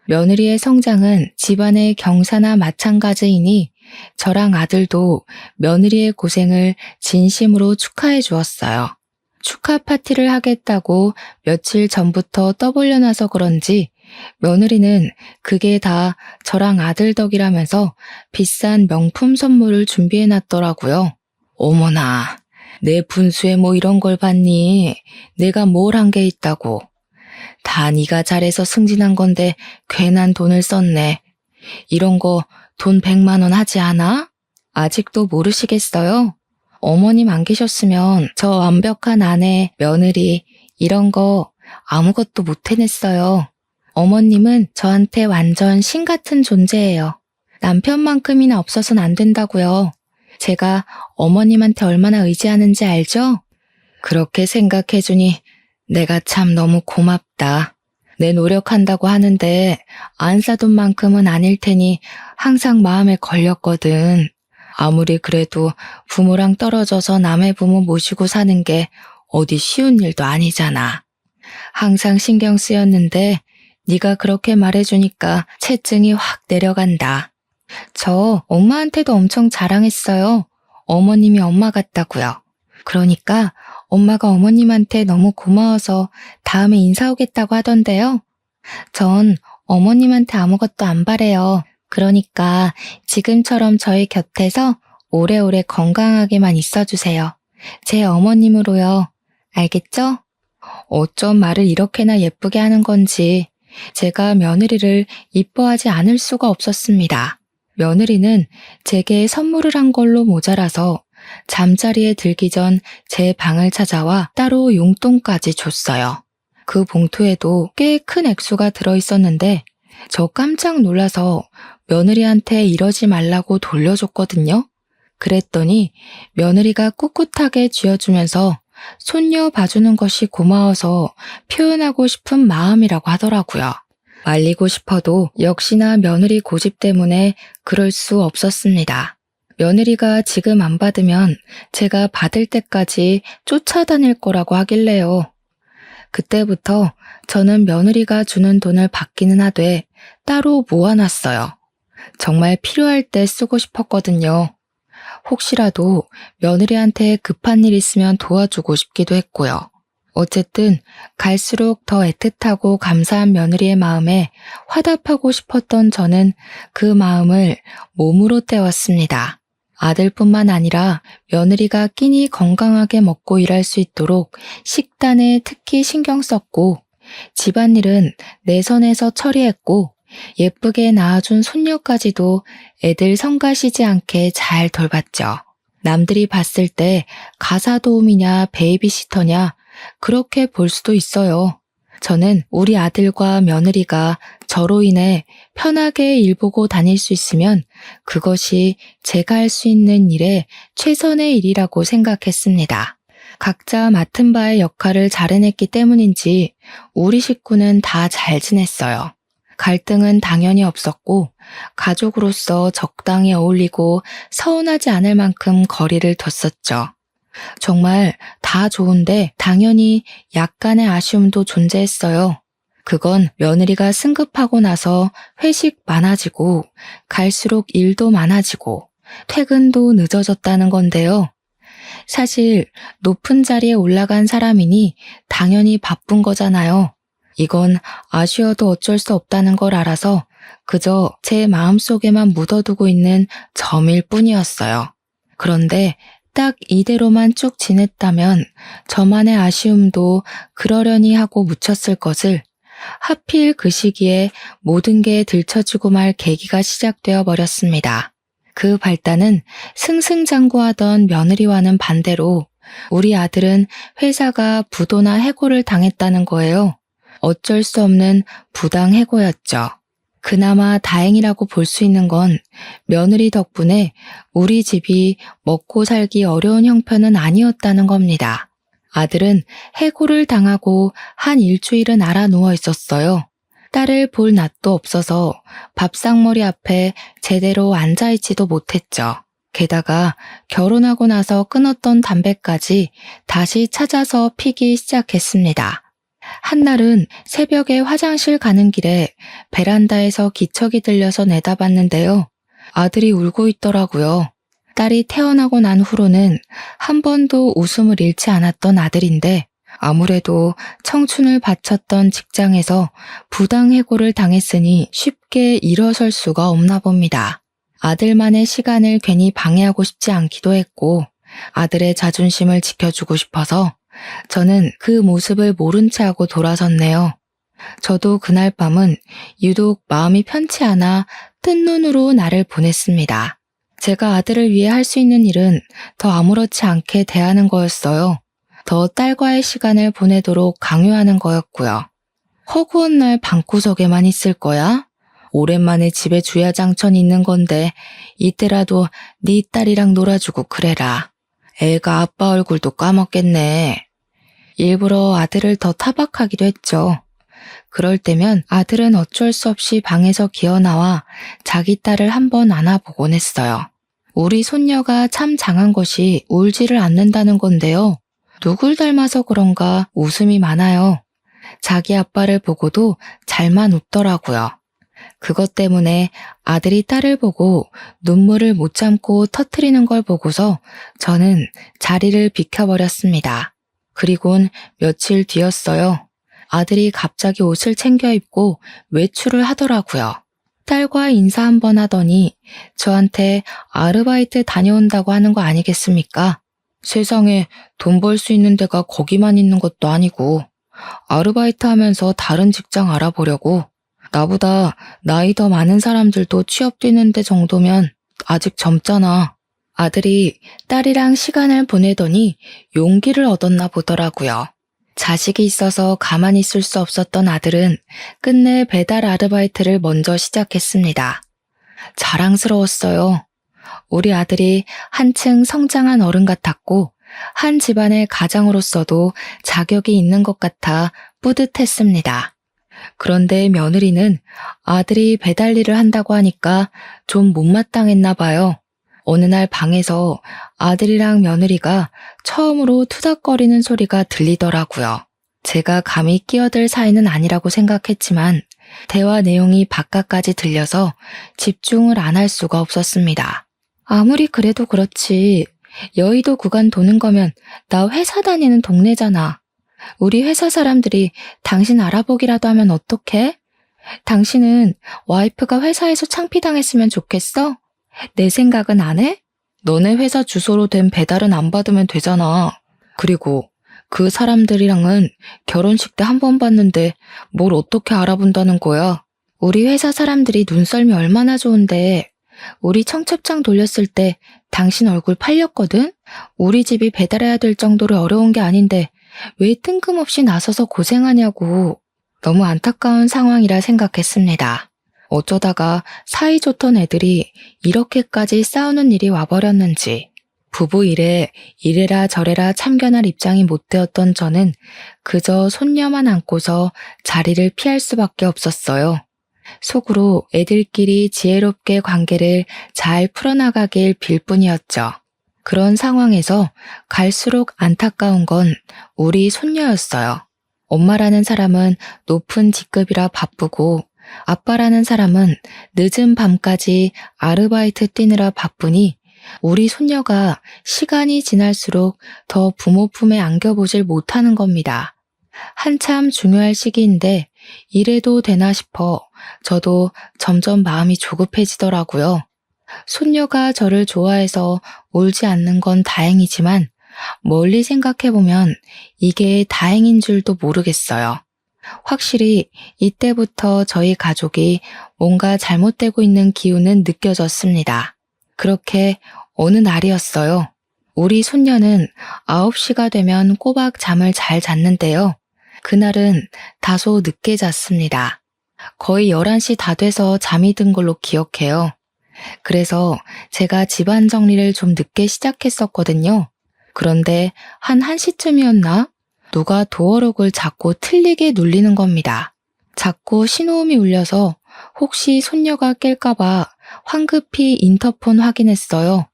며느리의 성장은 집안의 경사나 마찬가지이니 저랑 아들도 며느리의 고생을 진심으로 축하해 주었어요. 축하 파티를 하겠다고 며칠 전부터 떠벌려놔서 그런지 며느리는 그게 다 저랑 아들 덕이라면서 비싼 명품 선물을 준비해 놨더라고요. 어머나, 내 분수에 뭐 이런 걸 봤니? 내가 뭘 한 게 있다고. 다 네가 잘해서 승진한 건데 괜한 돈을 썼네. 이런 거 돈 100만 원 하지 않아? 아직도 모르시겠어요? 어머님 안 계셨으면 저 완벽한 아내, 며느리 이런 거 아무것도 못 해냈어요. 어머님은 저한테 완전 신 같은 존재예요. 남편만큼이나 없어선 안 된다고요. 제가 어머님한테 얼마나 의지하는지 알죠? 그렇게 생각해주니 내가 참 너무 고맙다. 내 노력한다고 하는데 안 사돈 만큼은 아닐 테니 항상 마음에 걸렸거든. 아무리 그래도 부모랑 떨어져서 남의 부모 모시고 사는 게 어디 쉬운 일도 아니잖아. 항상 신경 쓰였는데 네가 그렇게 말해주니까 체증이 확 내려간다. 저 엄마한테도 엄청 자랑했어요. 어머님이 엄마 같다고요. 그러니까 엄마가 어머님한테 너무 고마워서 다음에 인사 오겠다고 하던데요. 전 어머님한테 아무것도 안 바래요. 그러니까 지금처럼 저희 곁에서 오래오래 건강하게만 있어주세요. 제 어머님으로요. 알겠죠? 어쩜 말을 이렇게나 예쁘게 하는 건지 제가 며느리를 이뻐하지 않을 수가 없었습니다. 며느리는 제게 선물을 한 걸로 모자라서 잠자리에 들기 전 제 방을 찾아와 따로 용돈까지 줬어요. 그 봉투에도 꽤 큰 액수가 들어있었는데 저 깜짝 놀라서 며느리한테 이러지 말라고 돌려줬거든요. 그랬더니 며느리가 꿋꿋하게 쥐어주면서 손녀 봐주는 것이 고마워서 표현하고 싶은 마음이라고 하더라고요. 말리고 싶어도 역시나 며느리 고집 때문에 그럴 수 없었습니다. 며느리가 지금 안 받으면 제가 받을 때까지 쫓아다닐 거라고 하길래요. 그때부터 저는 며느리가 주는 돈을 받기는 하되 따로 모아놨어요. 정말 필요할 때 쓰고 싶었거든요. 혹시라도 며느리한테 급한 일 있으면 도와주고 싶기도 했고요. 어쨌든 갈수록 더 애틋하고 감사한 며느리의 마음에 화답하고 싶었던 저는 그 마음을 몸으로 때웠습니다. 아들뿐만 아니라 며느리가 끼니 건강하게 먹고 일할 수 있도록 식단에 특히 신경 썼고 집안일은 내 선에서 처리했고 예쁘게 낳아준 손녀까지도 애들 성가시지 않게 잘 돌봤죠. 남들이 봤을 때 가사 도우미냐 베이비시터냐 그렇게 볼 수도 있어요. 저는 우리 아들과 며느리가 저로 인해 편하게 일 보고 다닐 수 있으면 그것이 제가 할 수 있는 일의 최선의 일이라고 생각했습니다. 각자 맡은 바의 역할을 잘 해냈기 때문인지 우리 식구는 다 잘 지냈어요. 갈등은 당연히 없었고 가족으로서 적당히 어울리고 서운하지 않을 만큼 거리를 뒀었죠. 정말 다 좋은데 당연히 약간의 아쉬움도 존재했어요. 그건 며느리가 승급하고 나서 회식 많아지고 갈수록 일도 많아지고 퇴근도 늦어졌다는 건데요. 사실 높은 자리에 올라간 사람이니 당연히 바쁜 거잖아요. 이건 아쉬워도 어쩔 수 없다는 걸 알아서 그저 제 마음속에만 묻어두고 있는 점일 뿐이었어요. 그런데 딱 이대로만 쭉 지냈다면 저만의 아쉬움도 그러려니 하고 묻혔을 것을 하필 그 시기에 모든 게 들춰지고 말 계기가 시작되어 버렸습니다. 그 발단은 승승장구하던 며느리와는 반대로 우리 아들은 회사가 부도나 해고를 당했다는 거예요. 어쩔 수 없는 부당 해고였죠. 그나마 다행이라고 볼 수 있는 건 며느리 덕분에 우리 집이 먹고 살기 어려운 형편은 아니었다는 겁니다. 아들은 해고를 당하고 한 일주일은 알아 누워 있었어요. 딸을 볼 낯도 없어서 밥상머리 앞에 제대로 앉아있지도 못했죠. 게다가 결혼하고 나서 끊었던 담배까지 다시 찾아서 피기 시작했습니다. 한날은 새벽에 화장실 가는 길에 베란다에서 기척이 들려서 내다봤는데요. 아들이 울고 있더라고요. 딸이 태어나고 난 후로는 한 번도 웃음을 잃지 않았던 아들인데 아무래도 청춘을 바쳤던 직장에서 부당해고를 당했으니 쉽게 일어설 수가 없나 봅니다. 아들만의 시간을 괜히 방해하고 싶지 않기도 했고 아들의 자존심을 지켜주고 싶어서 저는 그 모습을 모른 채 하고 돌아섰네요. 저도 그날 밤은 유독 마음이 편치 않아 뜬 눈으로 날을 보냈습니다. 제가 아들을 위해 할 수 있는 일은 더 아무렇지 않게 대하는 거였어요. 더 딸과의 시간을 보내도록 강요하는 거였고요. 허구한 날 방구석에만 있을 거야? 오랜만에 집에 주야장천 있는 건데 이때라도 네 딸이랑 놀아주고 그래라. 애가 아빠 얼굴도 까먹겠네. 일부러 아들을 더 타박하기도 했죠. 그럴 때면 아들은 어쩔 수 없이 방에서 기어나와 자기 딸을 한번 안아보곤 했어요. 우리 손녀가 참 장한 것이 울지를 않는다는 건데요. 누굴 닮아서 그런가 웃음이 많아요. 자기 아빠를 보고도 잘만 웃더라고요. 그것 때문에 아들이 딸을 보고 눈물을 못 참고 터뜨리는 걸 보고서 저는 자리를 비켜버렸습니다. 그리곤 며칠 뒤였어요. 아들이 갑자기 옷을 챙겨 입고 외출을 하더라고요. 딸과 인사 한번 하더니 저한테 아르바이트 다녀온다고 하는 거 아니겠습니까? 세상에 돈 벌 수 있는 데가 거기만 있는 것도 아니고 아르바이트 하면서 다른 직장 알아보려고. 나보다 나이 더 많은 사람들도 취업 뛰는데 정도면 아직 젊잖아. 아들이 딸이랑 시간을 보내더니 용기를 얻었나 보더라고요. 자식이 있어서 가만히 있을 수 없었던 아들은 끝내 배달 아르바이트를 먼저 시작했습니다. 자랑스러웠어요. 우리 아들이 한층 성장한 어른 같았고 한 집안의 가장으로서도 자격이 있는 것 같아 뿌듯했습니다. 그런데 며느리는 아들이 배달 일을 한다고 하니까 좀 못마땅했나 봐요. 어느 날 방에서 아들이랑 며느리가 처음으로 투닥거리는 소리가 들리더라고요. 제가 감히 끼어들 사이는 아니라고 생각했지만 대화 내용이 바깥까지 들려서 집중을 안 할 수가 없었습니다. 아무리 그래도 그렇지. 여의도 구간 도는 거면 나 회사 다니는 동네잖아. 우리 회사 사람들이 당신 알아보기라도 하면 어떡해? 당신은 와이프가 회사에서 창피당했으면 좋겠어? 내 생각은 안 해? 너네 회사 주소로 된 배달은 안 받으면 되잖아. 그리고 그 사람들이랑은 결혼식 때 한 번 봤는데 뭘 어떻게 알아본다는 거야? 우리 회사 사람들이 눈썰미 얼마나 좋은데 우리 청첩장 돌렸을 때 당신 얼굴 팔렸거든? 우리 집이 배달해야 될 정도로 어려운 게 아닌데 왜 뜬금없이 나서서 고생하냐고. 너무 안타까운 상황이라 생각했습니다. 어쩌다가 사이좋던 애들이 이렇게까지 싸우는 일이 와버렸는지. 부부 일에 이래라 저래라 참견할 입장이 못 되었던 저는 그저 손녀만 안고서 자리를 피할 수밖에 없었어요. 속으로 애들끼리 지혜롭게 관계를 잘 풀어나가길 빌 뿐이었죠. 그런 상황에서 갈수록 안타까운 건 우리 손녀였어요. 엄마라는 사람은 높은 직급이라 바쁘고 아빠라는 사람은 늦은 밤까지 아르바이트 뛰느라 바쁘니 우리 손녀가 시간이 지날수록 더 부모 품에 안겨보질 못하는 겁니다. 한참 중요할 시기인데 이래도 되나 싶어 저도 점점 마음이 조급해지더라고요. 손녀가 저를 좋아해서 울지 않는 건 다행이지만 멀리 생각해보면 이게 다행인 줄도 모르겠어요. 확실히 이때부터 저희 가족이 뭔가 잘못되고 있는 기운은 느껴졌습니다. 그렇게 어느 날이었어요. 우리 손녀는 9시가 되면 꼬박 잠을 잘 잤는데요. 그날은 다소 늦게 잤습니다. 거의 11시 다 돼서 잠이 든 걸로 기억해요. 그래서 제가 집안 정리를 좀 늦게 시작했었거든요. 그런데 한 1시쯤이었나? 누가 도어록을 자꾸 틀리게 눌리는 겁니다. 자꾸 신호음이 울려서 혹시 손녀가 깰까봐 황급히 인터폰 확인했어요.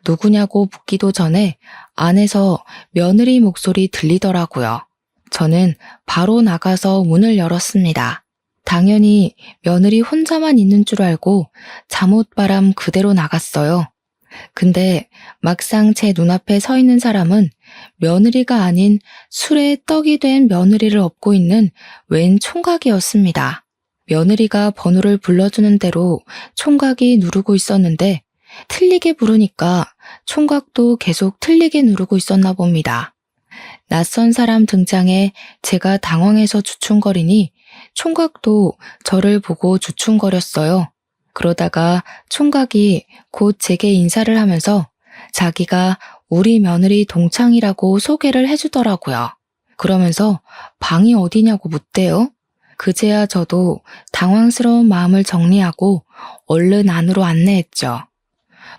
누구냐고 묻기도 전에 안에서 며느리 목소리 들리더라고요. 저는 바로 나가서 문을 열었습니다. 당연히 며느리 혼자만 있는 줄 알고 잠옷바람 그대로 나갔어요. 근데 막상 제 눈앞에 서 있는 사람은 며느리가 아닌 술에 떡이 된 며느리를 업고 있는 웬 총각이었습니다. 며느리가 번호를 불러주는 대로 총각이 누르고 있었는데 틀리게 부르니까 총각도 계속 틀리게 누르고 있었나 봅니다. 낯선 사람 등장에 제가 당황해서 주춤거리니 총각도 저를 보고 주춤거렸어요. 그러다가 총각이 곧 제게 인사를 하면서 자기가 우리 며느리 동창이라고 소개를 해주더라고요. 그러면서 방이 어디냐고 묻대요. 그제야 저도 당황스러운 마음을 정리하고 얼른 안으로 안내했죠.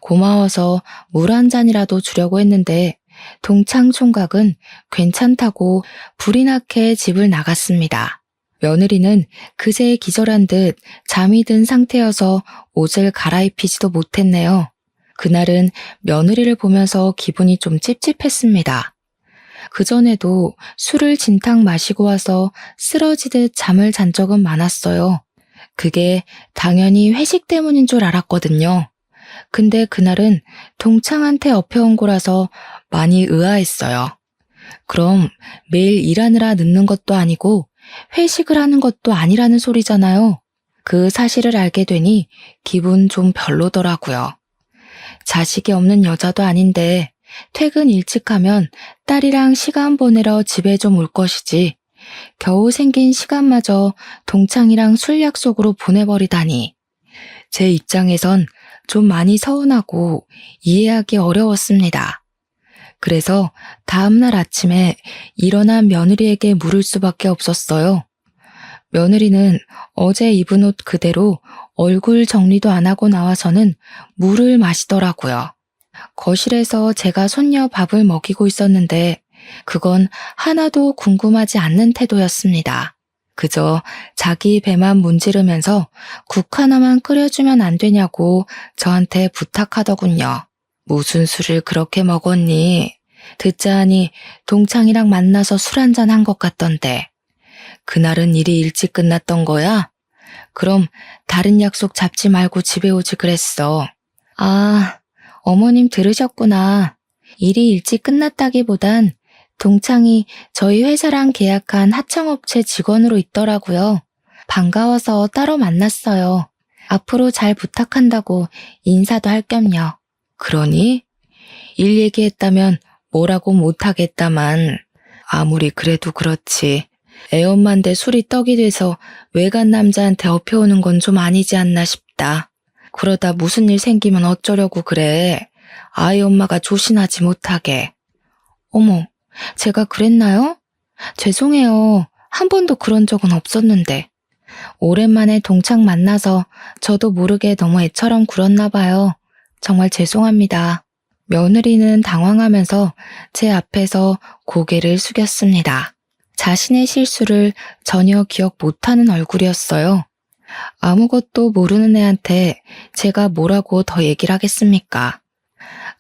고마워서 물 한 잔이라도 주려고 했는데 동창 총각은 괜찮다고 불이 나게 집을 나갔습니다. 며느리는 그제 기절한 듯 잠이 든 상태여서 옷을 갈아입히지도 못했네요. 그날은 며느리를 보면서 기분이 좀 찝찝했습니다. 그전에도 술을 진탕 마시고 와서 쓰러지듯 잠을 잔 적은 많았어요. 그게 당연히 회식 때문인 줄 알았거든요. 근데 그날은 동창한테 업혀온 거라서 많이 의아했어요. 그럼 매일 일하느라 늦는 것도 아니고 회식을 하는 것도 아니라는 소리잖아요. 그 사실을 알게 되니 기분 좀 별로더라고요. 자식이 없는 여자도 아닌데 퇴근 일찍 하면 딸이랑 시간 보내러 집에 좀 올 것이지. 겨우 생긴 시간마저 동창이랑 술 약속으로 보내버리다니. 제 입장에선 좀 많이 서운하고 이해하기 어려웠습니다. 그래서 다음날 아침에 일어난 며느리에게 물을 수밖에 없었어요. 며느리는 어제 입은 옷 그대로 얼굴 정리도 안 하고 나와서는 물을 마시더라고요. 거실에서 제가 손녀 밥을 먹이고 있었는데 그건 하나도 궁금하지 않는 태도였습니다. 그저 자기 배만 문지르면서 국 하나만 끓여주면 안 되냐고 저한테 부탁하더군요. 무슨 술을 그렇게 먹었니? 듣자 하니 동창이랑 만나서 술 한잔 한 것 같던데. 그날은 일이 일찍 끝났던 거야? 그럼 다른 약속 잡지 말고 집에 오지 그랬어. 아, 어머님 들으셨구나. 일이 일찍 끝났다기보단 동창이 저희 회사랑 계약한 하청업체 직원으로 있더라고요. 반가워서 따로 만났어요. 앞으로 잘 부탁한다고 인사도 할 겸요. 그러니? 일 얘기했다면 뭐라고 못하겠다만 아무리 그래도 그렇지. 애엄마인데 술이 떡이 돼서 외간 남자한테 업혀오는 건 좀 아니지 않나 싶다. 그러다 무슨 일 생기면 어쩌려고 그래. 아이 엄마가 조신하지 못하게. 어머, 제가 그랬나요? 죄송해요. 한 번도 그런 적은 없었는데. 오랜만에 동창 만나서 저도 모르게 너무 애처럼 굴었나 봐요. 정말 죄송합니다. 며느리는 당황하면서 제 앞에서 고개를 숙였습니다. 자신의 실수를 전혀 기억 못하는 얼굴이었어요. 아무것도 모르는 애한테 제가 뭐라고 더 얘기를 하겠습니까?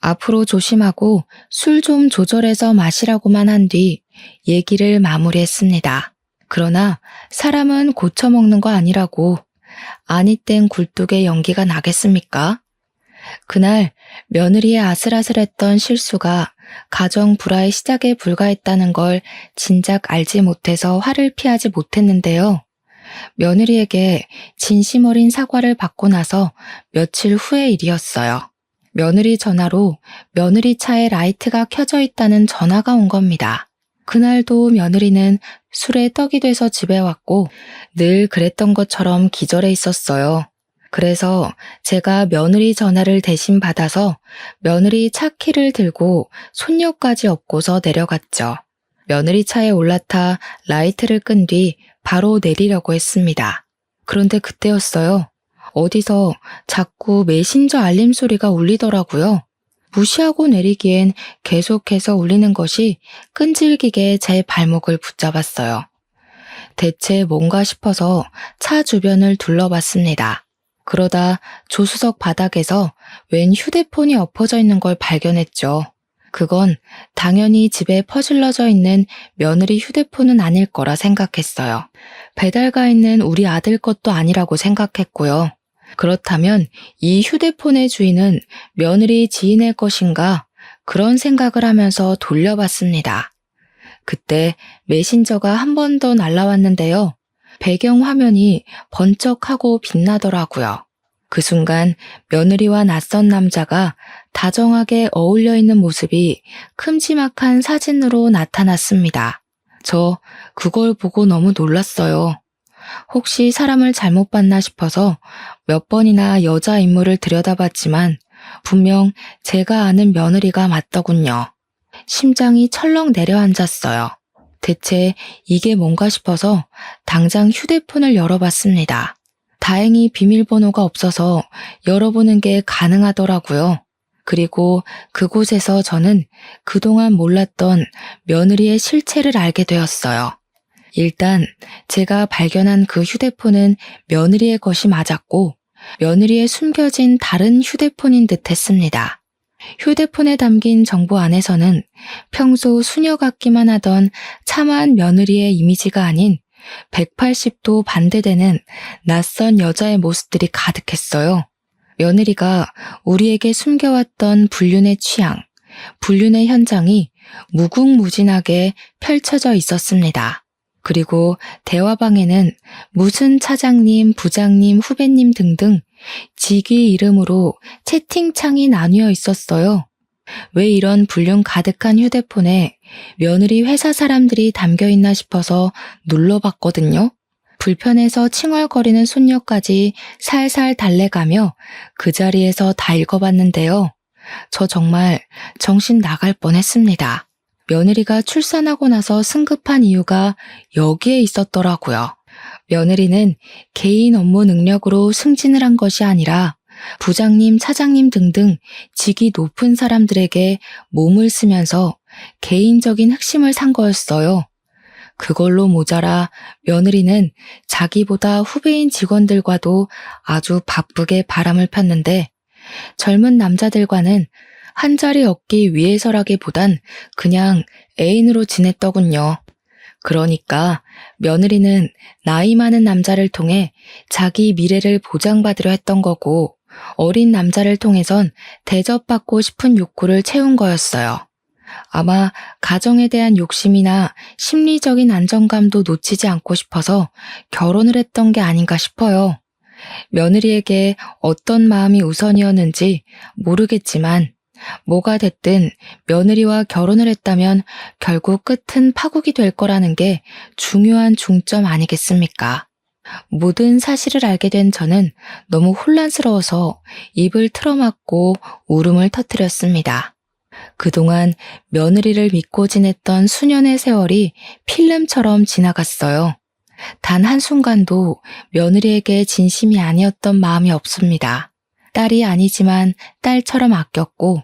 앞으로 조심하고 술 좀 조절해서 마시라고만 한 뒤 얘기를 마무리했습니다. 그러나 사람은 고쳐먹는 거 아니라고 아니 땐 굴뚝에 연기가 나겠습니까? 그날 며느리의 아슬아슬했던 실수가 가정 불화의 시작에 불과했다는 걸 진작 알지 못해서 화를 피하지 못했는데요. 며느리에게 진심 어린 사과를 받고 나서 며칠 후의 일이었어요. 며느리 전화로 며느리 차에 라이트가 켜져 있다는 전화가 온 겁니다. 그날도 며느리는 술에 떡이 돼서 집에 왔고 늘 그랬던 것처럼 기절해 있었어요. 그래서 제가 며느리 전화를 대신 받아서 며느리 차 키를 들고 손녀까지 업고서 내려갔죠. 며느리 차에 올라타 라이트를 끈 뒤 바로 내리려고 했습니다. 그런데 그때였어요. 어디서 자꾸 메신저 알림 소리가 울리더라고요. 무시하고 내리기엔 계속해서 울리는 것이 끈질기게 제 발목을 붙잡았어요. 대체 뭔가 싶어서 차 주변을 둘러봤습니다. 그러다 조수석 바닥에서 웬 휴대폰이 엎어져 있는 걸 발견했죠. 그건 당연히 집에 퍼질러져 있는 며느리 휴대폰은 아닐 거라 생각했어요. 배달가 있는 우리 아들 것도 아니라고 생각했고요. 그렇다면 이 휴대폰의 주인은 며느리 지인의 것인가? 그런 생각을 하면서 돌려봤습니다. 그때 메신저가 한 번 더 날라왔는데요. 배경 화면이 번쩍하고 빛나더라고요. 그 순간 며느리와 낯선 남자가 다정하게 어울려 있는 모습이 큼지막한 사진으로 나타났습니다. 저 그걸 보고 너무 놀랐어요. 혹시 사람을 잘못 봤나 싶어서 몇 번이나 여자 인물을 들여다봤지만 분명 제가 아는 며느리가 맞더군요. 심장이 철렁 내려앉았어요. 대체 이게 뭔가 싶어서 당장 휴대폰을 열어봤습니다. 다행히 비밀번호가 없어서 열어보는 게 가능하더라고요. 그리고 그곳에서 저는 그동안 몰랐던 며느리의 실체를 알게 되었어요. 일단 제가 발견한 그 휴대폰은 며느리의 것이 맞았고 며느리의 숨겨진 다른 휴대폰인 듯 했습니다. 휴대폰에 담긴 정보 안에서는 평소 수녀 같기만 하던 참한 며느리의 이미지가 아닌 180도 반대되는 낯선 여자의 모습들이 가득했어요. 며느리가 우리에게 숨겨왔던 불륜의 취향, 불륜의 현장이 무궁무진하게 펼쳐져 있었습니다. 그리고 대화방에는 무슨 차장님, 부장님, 후배님 등등 직위 이름으로 채팅창이 나뉘어 있었어요. 왜 이런 불륜 가득한 휴대폰에 며느리 회사 사람들이 담겨 있나 싶어서 눌러봤거든요. 불편해서 칭얼거리는 손녀까지 살살 달래가며 그 자리에서 다 읽어봤는데요. 저 정말 정신 나갈 뻔했습니다. 며느리가 출산하고 나서 승급한 이유가 여기에 있었더라고요. 며느리는 개인 업무 능력으로 승진을 한 것이 아니라 부장님, 차장님 등등 직위 높은 사람들에게 몸을 쓰면서 개인적인 흑심을 산 거였어요. 그걸로 모자라 며느리는 자기보다 후배인 직원들과도 아주 바쁘게 바람을 폈는데 젊은 남자들과는 한 자리 얻기 위해서라기보단 그냥 애인으로 지냈더군요. 그러니까 며느리는 나이 많은 남자를 통해 자기 미래를 보장받으려 했던 거고 어린 남자를 통해선 대접받고 싶은 욕구를 채운 거였어요. 아마 가정에 대한 욕심이나 심리적인 안정감도 놓치지 않고 싶어서 결혼을 했던 게 아닌가 싶어요. 며느리에게 어떤 마음이 우선이었는지 모르겠지만 뭐가 됐든 며느리와 결혼을 했다면 결국 끝은 파국이 될 거라는 게 중요한 중점 아니겠습니까? 모든 사실을 알게 된 저는 너무 혼란스러워서 입을 틀어막고 울음을 터뜨렸습니다. 그동안 며느리를 믿고 지냈던 수년의 세월이 필름처럼 지나갔어요. 단 한순간도 며느리에게 진심이 아니었던 마음이 없습니다. 딸이 아니지만 딸처럼 아꼈고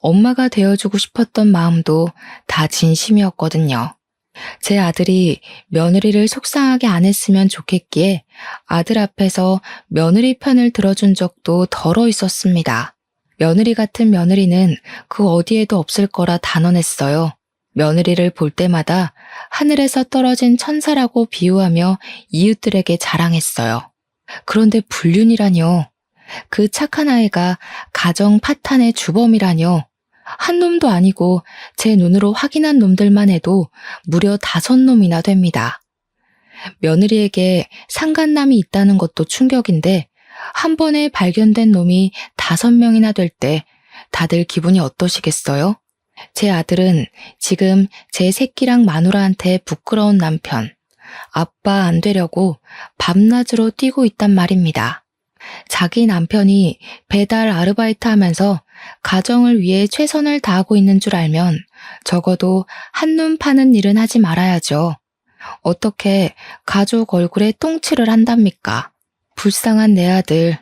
엄마가 되어주고 싶었던 마음도 다 진심이었거든요. 제 아들이 며느리를 속상하게 안 했으면 좋겠기에 아들 앞에서 며느리 편을 들어준 적도 덜어 있었습니다. 며느리 같은 며느리는 그 어디에도 없을 거라 단언했어요. 며느리를 볼 때마다 하늘에서 떨어진 천사라고 비유하며 이웃들에게 자랑했어요. 그런데 불륜이라뇨. 그 착한 아이가 가정 파탄의 주범이라뇨. 한 놈도 아니고 제 눈으로 확인한 놈들만 해도 무려 5놈이나 됩니다. 며느리에게 상간남이 있다는 것도 충격인데 한 번에 발견된 놈이 5명이나 될 때 다들 기분이 어떠시겠어요? 제 아들은 지금 제 새끼랑 마누라한테 부끄러운 남편, 아빠 안 되려고 밤낮으로 뛰고 있단 말입니다. 자기 남편이 배달 아르바이트 하면서 가정을 위해 최선을 다하고 있는 줄 알면 적어도 한눈 파는 일은 하지 말아야죠. 어떻게 가족 얼굴에 똥칠을 한답니까? 불쌍한 내 아들.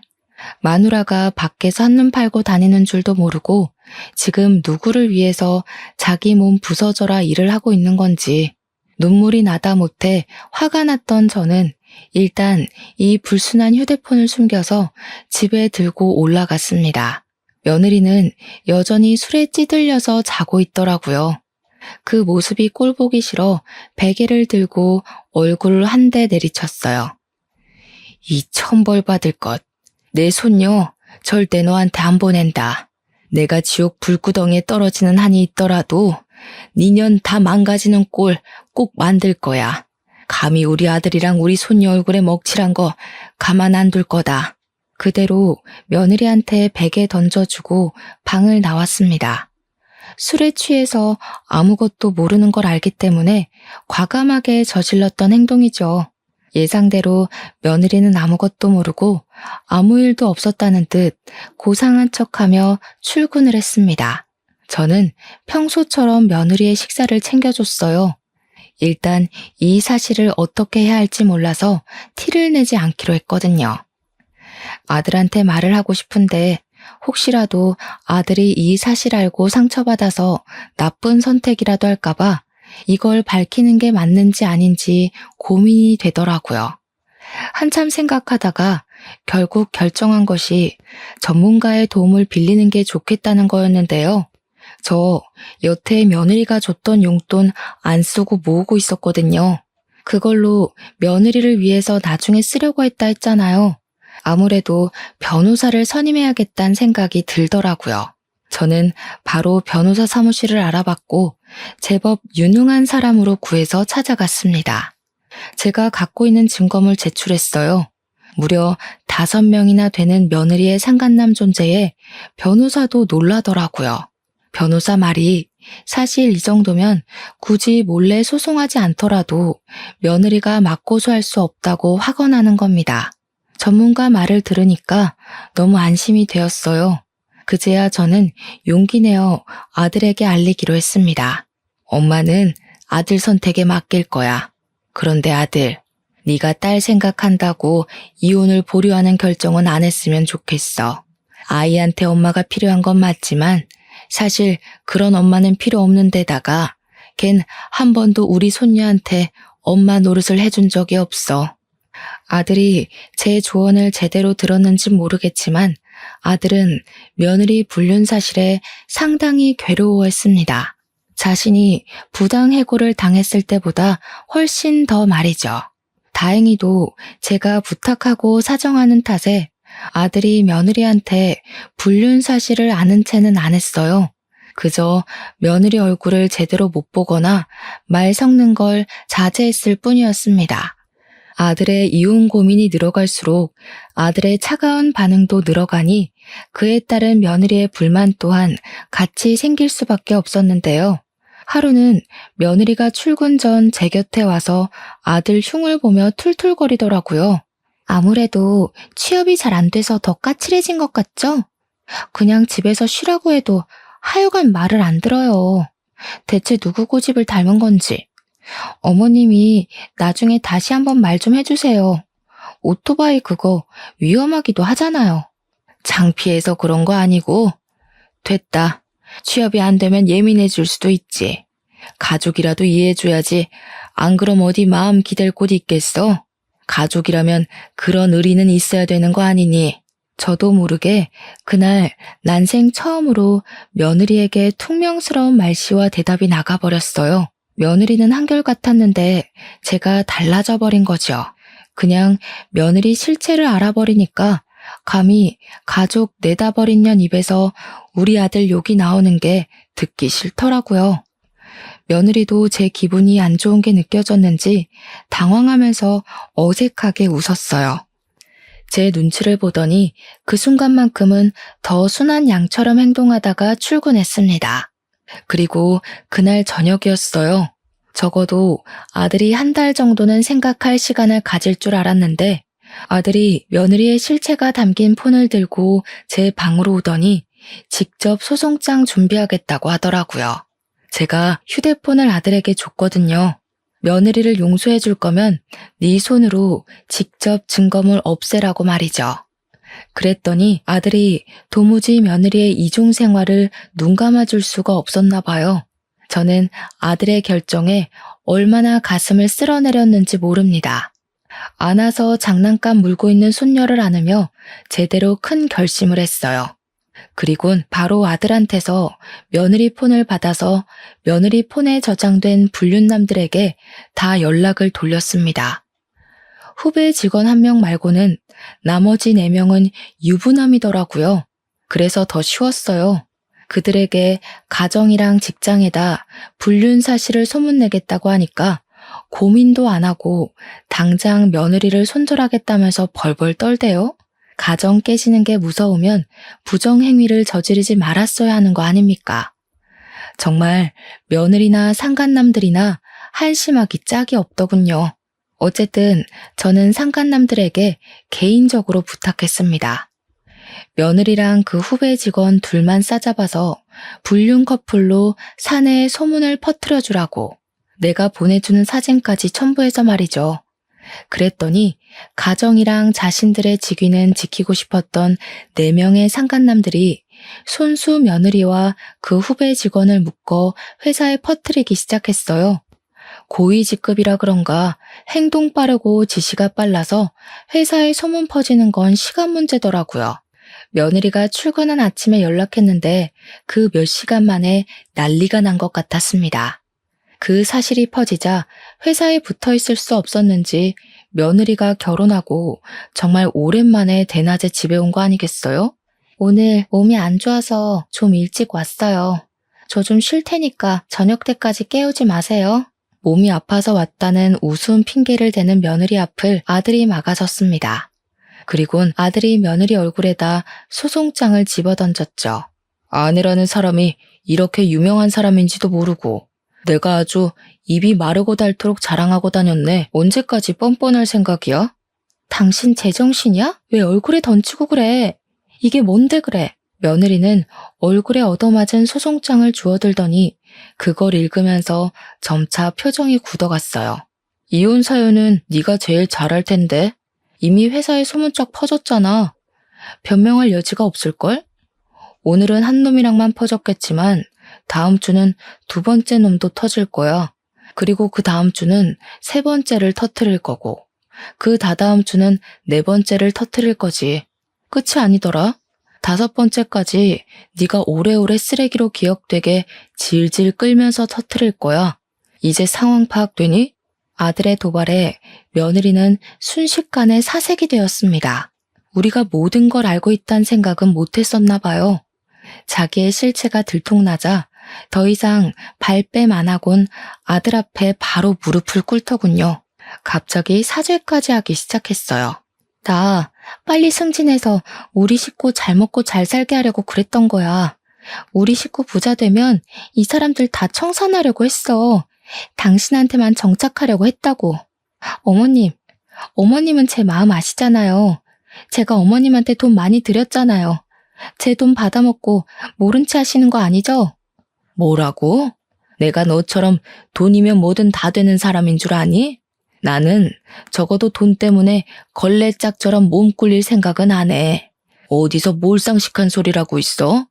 마누라가 밖에서 한눈 팔고 다니는 줄도 모르고 지금 누구를 위해서 자기 몸 부서져라 일을 하고 있는 건지 눈물이 나다 못해 화가 났던 저는 일단 이 불순한 휴대폰을 숨겨서 집에 들고 올라갔습니다. 며느리는 여전히 술에 찌들려서 자고 있더라고요. 그 모습이 꼴보기 싫어 베개를 들고 얼굴을 한 대 내리쳤어요. 이 천벌 받을 것. 내 손녀 절대 너한테 안 보낸다. 내가 지옥 불구덩이에 떨어지는 한이 있더라도 니년 다 망가지는 꼴 꼭 만들 거야. 감히 우리 아들이랑 우리 손녀 얼굴에 먹칠한 거 가만 안 둘 거다. 그대로 며느리한테 베개 던져주고 방을 나왔습니다. 술에 취해서 아무것도 모르는 걸 알기 때문에 과감하게 저질렀던 행동이죠. 예상대로 며느리는 아무것도 모르고 아무 일도 없었다는 듯 고상한 척하며 출근을 했습니다. 저는 평소처럼 며느리의 식사를 챙겨줬어요. 일단 이 사실을 어떻게 해야 할지 몰라서 티를 내지 않기로 했거든요. 아들한테 말을 하고 싶은데 혹시라도 아들이 이 사실 알고 상처받아서 나쁜 선택이라도 할까봐 이걸 밝히는 게 맞는지 아닌지 고민이 되더라고요. 한참 생각하다가 결국 결정한 것이 전문가의 도움을 빌리는 게 좋겠다는 거였는데요. 저 여태 며느리가 줬던 용돈 안 쓰고 모으고 있었거든요. 그걸로 며느리를 위해서 나중에 쓰려고 했잖아요. 아무래도 변호사를 선임해야겠다는 생각이 들더라고요. 저는 바로 변호사 사무실을 알아봤고 제법 유능한 사람으로 구해서 찾아갔습니다. 제가 갖고 있는 증거물 제출했어요. 무려 5명이나 되는 며느리의 상간남 존재에 변호사도 놀라더라고요. 변호사 말이 사실 이 정도면 굳이 몰래 소송하지 않더라도 며느리가 맞고소할 수 없다고 확언하는 겁니다. 전문가 말을 들으니까 너무 안심이 되었어요. 그제야 저는 용기 내어 아들에게 알리기로 했습니다. 엄마는 아들 선택에 맡길 거야. 그런데 아들, 네가 딸 생각한다고 이혼을 보류하는 결정은 안 했으면 좋겠어. 아이한테 엄마가 필요한 건 맞지만 사실 그런 엄마는 필요 없는 데다가 걘 한 번도 우리 손녀한테 엄마 노릇을 해준 적이 없어. 아들이 제 조언을 제대로 들었는지 모르겠지만 아들은 며느리 불륜 사실에 상당히 괴로워했습니다. 자신이 부당해고를 당했을 때보다 훨씬 더 말이죠. 다행히도 제가 부탁하고 사정하는 탓에 아들이 며느리한테 불륜 사실을 아는 체는 안 했어요. 그저 며느리 얼굴을 제대로 못 보거나 말 섞는 걸 자제했을 뿐이었습니다. 아들의 이혼 고민이 늘어갈수록 아들의 차가운 반응도 늘어가니 그에 따른 며느리의 불만 또한 같이 생길 수밖에 없었는데요. 하루는 며느리가 출근 전 제 곁에 와서 아들 흉을 보며 툴툴거리더라고요. 아무래도 취업이 잘 안 돼서 더 까칠해진 것 같죠? 그냥 집에서 쉬라고 해도 하여간 말을 안 들어요. 대체 누구 고집을 닮은 건지. 어머님이 나중에 다시 한번 말 좀 해주세요. 오토바이 그거 위험하기도 하잖아요. 창피해서 그런 거 아니고. 됐다. 취업이 안 되면 예민해질 수도 있지. 가족이라도 이해해줘야지. 안 그럼 어디 마음 기댈 곳 있겠어? 가족이라면 그런 의리는 있어야 되는 거 아니니. 저도 모르게 그날 난생 처음으로 며느리에게 퉁명스러운 말씨와 대답이 나가버렸어요. 며느리는 한결같았는데 제가 달라져 버린 거죠. 그냥 며느리 실체를 알아버리니까 감히 가족 내다버린 년 입에서 우리 아들 욕이 나오는 게 듣기 싫더라고요. 며느리도 제 기분이 안 좋은 게 느껴졌는지 당황하면서 어색하게 웃었어요. 제 눈치를 보더니 그 순간만큼은 더 순한 양처럼 행동하다가 출근했습니다. 그리고 그날 저녁이었어요. 적어도 아들이 한 달 정도는 생각할 시간을 가질 줄 알았는데 아들이 며느리의 실체가 담긴 폰을 들고 제 방으로 오더니 직접 소송장 준비하겠다고 하더라고요. 제가 휴대폰을 아들에게 줬거든요. 며느리를 용서해 줄 거면 네 손으로 직접 증거물 없애라고 말이죠. 그랬더니 아들이 도무지 며느리의 이중 생활을 눈 감아줄 수가 없었나 봐요. 저는 아들의 결정에 얼마나 가슴을 쓸어내렸는지 모릅니다. 안아서 장난감 물고 있는 손녀를 안으며 제대로 큰 결심을 했어요. 그리곤 바로 아들한테서 며느리 폰을 받아서 며느리 폰에 저장된 불륜남들에게 다 연락을 돌렸습니다. 후배 직원 1명 말고는 나머지 4명은 유부남이더라고요. 그래서 더 쉬웠어요. 그들에게 가정이랑 직장에다 불륜 사실을 소문내겠다고 하니까 고민도 안 하고 당장 며느리를 손절하겠다면서 벌벌 떨대요. 가정 깨지는 게 무서우면 부정행위를 저지르지 말았어야 하는 거 아닙니까? 정말 며느리나 상간남들이나 한심하기 짝이 없더군요. 어쨌든 저는 상간남들에게 개인적으로 부탁했습니다. 며느리랑 그 후배 직원 둘만 싸잡아서 불륜 커플로 사내에 소문을 퍼뜨려 주라고 내가 보내주는 사진까지 첨부해서 말이죠. 그랬더니 가정이랑 자신들의 직위는 지키고 싶었던 4명의 상간남들이 손수 며느리와 그 후배 직원을 묶어 회사에 퍼뜨리기 시작했어요. 고위직급이라 그런가 행동 빠르고 지시가 빨라서 회사에 소문 퍼지는 건 시간 문제더라고요. 며느리가 출근한 아침에 연락했는데 그 몇 시간 만에 난리가 난 것 같았습니다. 그 사실이 퍼지자 회사에 붙어 있을 수 없었는지 며느리가 결혼하고 정말 오랜만에 대낮에 집에 온 거 아니겠어요? 오늘 몸이 안 좋아서 좀 일찍 왔어요. 저 좀 쉴 테니까 저녁 때까지 깨우지 마세요. 몸이 아파서 왔다는 우스운 핑계를 대는 며느리 앞을 아들이 막아섰습니다. 그리곤 아들이 며느리 얼굴에다 소송장을 집어던졌죠. 아내라는 사람이 이렇게 유명한 사람인지도 모르고 내가 아주 입이 마르고 닳도록 자랑하고 다녔네. 언제까지 뻔뻔할 생각이야? 당신 제정신이야? 왜 얼굴에 던지고 그래? 이게 뭔데 그래? 며느리는 얼굴에 얻어맞은 소송장을 주워들더니 그걸 읽으면서 점차 표정이 굳어갔어요. 이혼 사유는 네가 제일 잘할 텐데. 이미 회사에 소문쫙 퍼졌잖아. 변명할 여지가 없을걸? 오늘은 한 놈이랑만 퍼졌겠지만 다음 주는 2번째 놈도 터질 거야. 그리고 그 다음 주는 3번째를 터뜨릴 거고 그 다다음 주는 4번째를 터뜨릴 거지. 끝이 아니더라. 5번째까지 네가 오래오래 쓰레기로 기억되게 질질 끌면서 터뜨릴 거야. 이제 상황 파악되니? 아들의 도발에 며느리는 순식간에 사색이 되었습니다. 우리가 모든 걸 알고 있다는 생각은 못했었나 봐요. 자기의 실체가 들통나자 더 이상 발뺌 안 하곤 아들 앞에 바로 무릎을 꿇더군요. 갑자기 사죄까지 하기 시작했어요. 나 빨리 승진해서 우리 식구 잘 먹고 잘 살게 하려고 그랬던 거야. 우리 식구 부자 되면 이 사람들 다 청산하려고 했어. 당신한테만 정착하려고 했다고. 어머님은 제 마음 아시잖아요. 제가 어머님한테 돈 많이 드렸잖아요. 제 돈 받아먹고 모른 채 하시는 거 아니죠? 뭐라고? 내가 너처럼 돈이면 뭐든 다 되는 사람인 줄 아니? 나는 적어도 돈 때문에 걸레짝처럼 몸 굴릴 생각은 안 해. 어디서 몰상식한 소리라고 있어?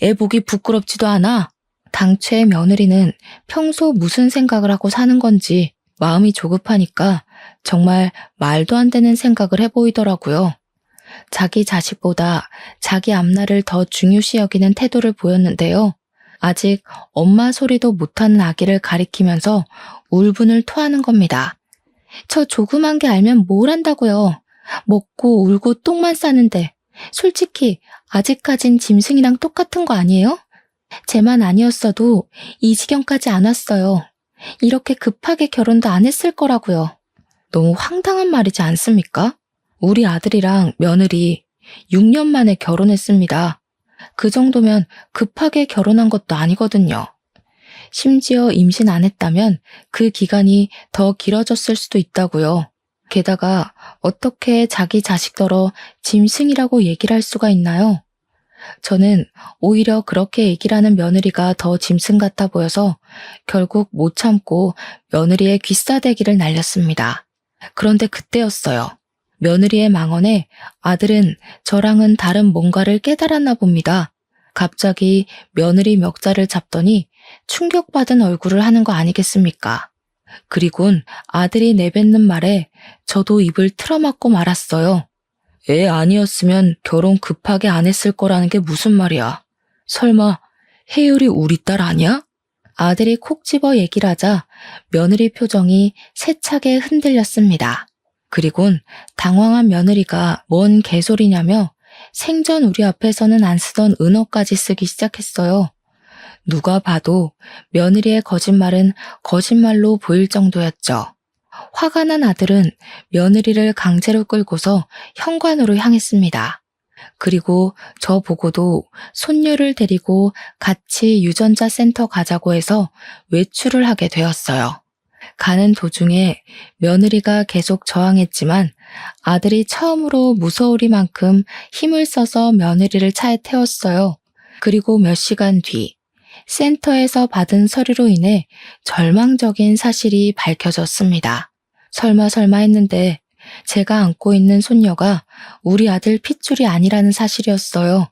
애 보기 부끄럽지도 않아? 당최 며느리는 평소 무슨 생각을 하고 사는 건지 마음이 조급하니까 정말 말도 안 되는 생각을 해 보이더라고요. 자기 자식보다 자기 앞날을 더 중요시 여기는 태도를 보였는데요. 아직 엄마 소리도 못하는 아기를 가리키면서 울분을 토하는 겁니다. 저 조그만 게 알면 뭘 한다고요. 먹고 울고 똥만 싸는데 솔직히 아직까진 짐승이랑 똑같은 거 아니에요? 쟤만 아니었어도 이 지경까지 안 왔어요. 이렇게 급하게 결혼도 안 했을 거라고요. 너무 황당한 말이지 않습니까? 우리 아들이랑 며느리 6년 만에 결혼했습니다. 그 정도면 급하게 결혼한 것도 아니거든요. 심지어 임신 안 했다면 그 기간이 더 길어졌을 수도 있다고요. 게다가 어떻게 자기 자식더러 짐승이라고 얘기를 할 수가 있나요? 저는 오히려 그렇게 얘기를 하는 며느리가 더 짐승 같아 보여서 결국 못 참고 며느리의 귀싸대기를 날렸습니다. 그런데 그때였어요. 며느리의 망언에 아들은 저랑은 다른 뭔가를 깨달았나 봅니다. 갑자기 며느리 멱살을 잡더니 충격받은 얼굴을 하는 거 아니겠습니까? 그리곤 아들이 내뱉는 말에 저도 입을 틀어막고 말았어요. 애 아니었으면 결혼 급하게 안 했을 거라는 게 무슨 말이야? 설마 혜율이 우리 딸 아니야? 아들이 콕 집어 얘기를 하자 며느리 표정이 세차게 흔들렸습니다. 그리곤 당황한 며느리가 뭔 개소리냐며 생전 우리 앞에서는 안 쓰던 은어까지 쓰기 시작했어요. 누가 봐도 며느리의 거짓말은 거짓말로 보일 정도였죠. 화가 난 아들은 며느리를 강제로 끌고서 현관으로 향했습니다. 그리고 저 보고도 손녀를 데리고 같이 유전자 센터 가자고 해서 외출을 하게 되었어요. 가는 도중에 며느리가 계속 저항했지만 아들이 처음으로 무서우리만큼 힘을 써서 며느리를 차에 태웠어요. 그리고 몇 시간 뒤 센터에서 받은 서류로 인해 절망적인 사실이 밝혀졌습니다. 설마 했는데 제가 안고 있는 손녀가 우리 아들 핏줄이 아니라는 사실이었어요.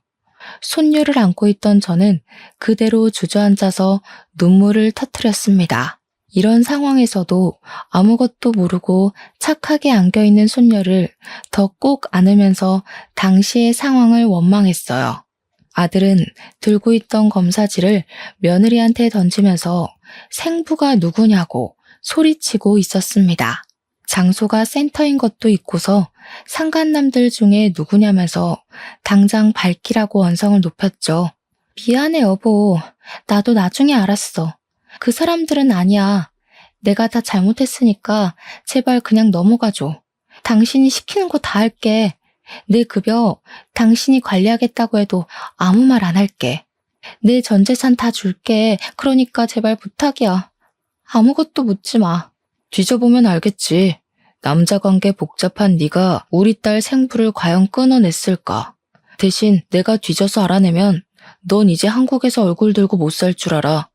손녀를 안고 있던 저는 그대로 주저앉아서 눈물을 터뜨렸습니다. 이런 상황에서도 아무것도 모르고 착하게 안겨있는 손녀를 더 꼭 안으면서 당시의 상황을 원망했어요. 아들은 들고 있던 검사지를 며느리한테 던지면서 생부가 누구냐고 소리치고 있었습니다. 장소가 센터인 것도 있고서 상간남들 중에 누구냐면서 당장 밝히라고 언성을 높였죠. 미안해 여보. 나도 나중에 알았어. 그 사람들은 아니야. 내가 다 잘못했으니까 제발 그냥 넘어가줘. 당신이 시키는 거 다 할게. 내 급여 당신이 관리하겠다고 해도 아무 말 안 할게. 내 전 재산 다 줄게. 그러니까 제발 부탁이야. 아무것도 묻지 마. 뒤져보면 알겠지. 남자 관계 복잡한 네가 우리 딸 생부를 과연 끊어냈을까? 대신 내가 뒤져서 알아내면 넌 이제 한국에서 얼굴 들고 못 살 줄 알아.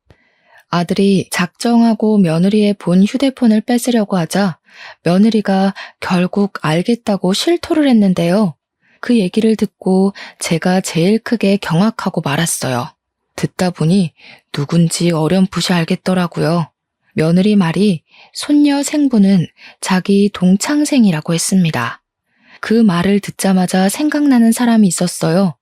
아들이 작정하고 며느리의 본 휴대폰을 뺏으려고 하자 며느리가 결국 알겠다고 실토를 했는데요. 그 얘기를 듣고 제가 제일 크게 경악하고 말았어요. 듣다 보니 누군지 어렴풋이 알겠더라고요. 며느리 말이 손녀 생부는 자기 동창생이라고 했습니다. 그 말을 듣자마자 생각나는 사람이 있었어요.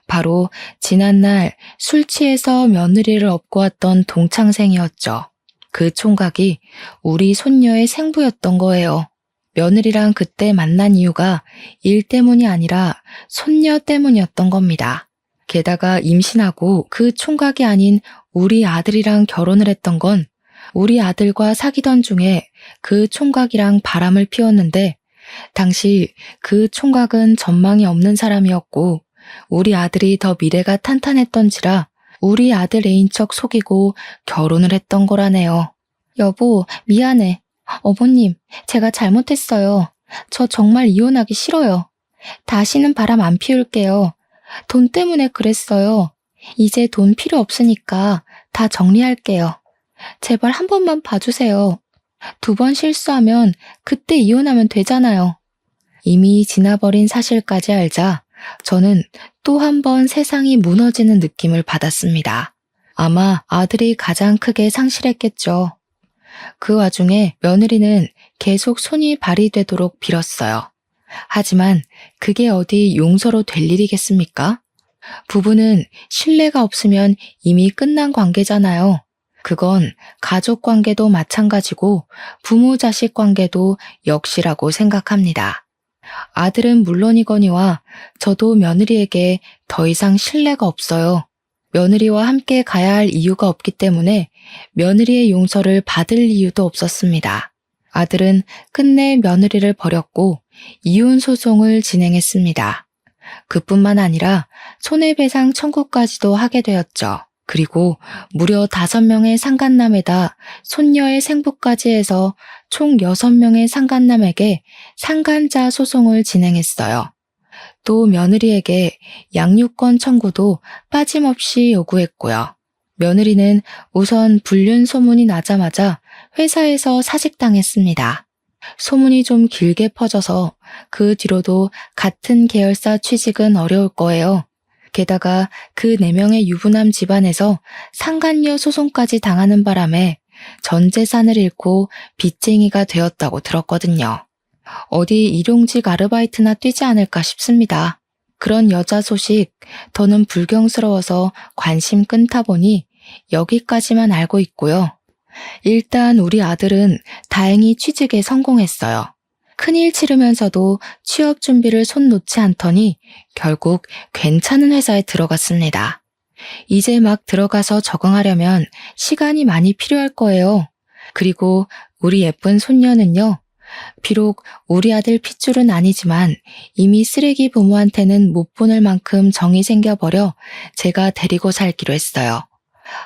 바로 지난날 술 취해서 며느리를 업고 왔던 동창생이었죠. 그 총각이 우리 손녀의 생부였던 거예요. 며느리랑 그때 만난 이유가 일 때문이 아니라 손녀 때문이었던 겁니다. 게다가 임신하고 그 총각이 아닌 우리 아들이랑 결혼을 했던 건 우리 아들과 사귀던 중에 그 총각이랑 바람을 피웠는데 당시 그 총각은 전망이 없는 사람이었고 우리 아들이 더 미래가 탄탄했던지라 우리 아들 애인 척 속이고 결혼을 했던 거라네요. 여보, 미안해. 어머님, 제가 잘못했어요. 저 정말 이혼하기 싫어요. 다시는 바람 안 피울게요. 돈 때문에 그랬어요. 이제 돈 필요 없으니까 다 정리할게요. 제발 한 번만 봐주세요. 2번 실수하면 그때 이혼하면 되잖아요. 이미 지나버린 사실까지 알자 저는 또 한 번 세상이 무너지는 느낌을 받았습니다. 아마 아들이 가장 크게 상실했겠죠. 그 와중에 며느리는 계속 손이 발휘되도록 빌었어요. 하지만 그게 어디 용서로 될 일이겠습니까? 부부는 신뢰가 없으면 이미 끝난 관계잖아요. 그건 가족 관계도 마찬가지고 부모 자식 관계도 역시라고 생각합니다. 아들은 물론이거니와 저도 며느리에게 더 이상 신뢰가 없어요. 며느리와 함께 가야 할 이유가 없기 때문에 며느리의 용서를 받을 이유도 없었습니다. 아들은 끝내 며느리를 버렸고 이혼 소송을 진행했습니다. 그뿐만 아니라 손해배상 청구까지도 하게 되었죠. 그리고 무려 5명의 상간남에다 손녀의 생부까지 해서 총 6명의 상간남에게 상간자 소송을 진행했어요. 또 며느리에게 양육권 청구도 빠짐없이 요구했고요. 며느리는 우선 불륜 소문이 나자마자 회사에서 사직당했습니다. 소문이 좀 길게 퍼져서 그 뒤로도 같은 계열사 취직은 어려울 거예요. 게다가 그 4명의 유부남 집안에서 상간녀 소송까지 당하는 바람에 전 재산을 잃고 빚쟁이가 되었다고 들었거든요. 어디 일용직 아르바이트나 뛰지 않을까 싶습니다. 그런 여자 소식 더는 불경스러워서 관심 끊다 보니 여기까지만 알고 있고요. 일단 우리 아들은 다행히 취직에 성공했어요. 큰일 치르면서도 취업 준비를 손 놓지 않더니 결국 괜찮은 회사에 들어갔습니다. 이제 막 들어가서 적응하려면 시간이 많이 필요할 거예요. 그리고 우리 예쁜 손녀는요. 비록 우리 아들 핏줄은 아니지만 이미 쓰레기 부모한테는 못 보낼 만큼 정이 생겨버려 제가 데리고 살기로 했어요.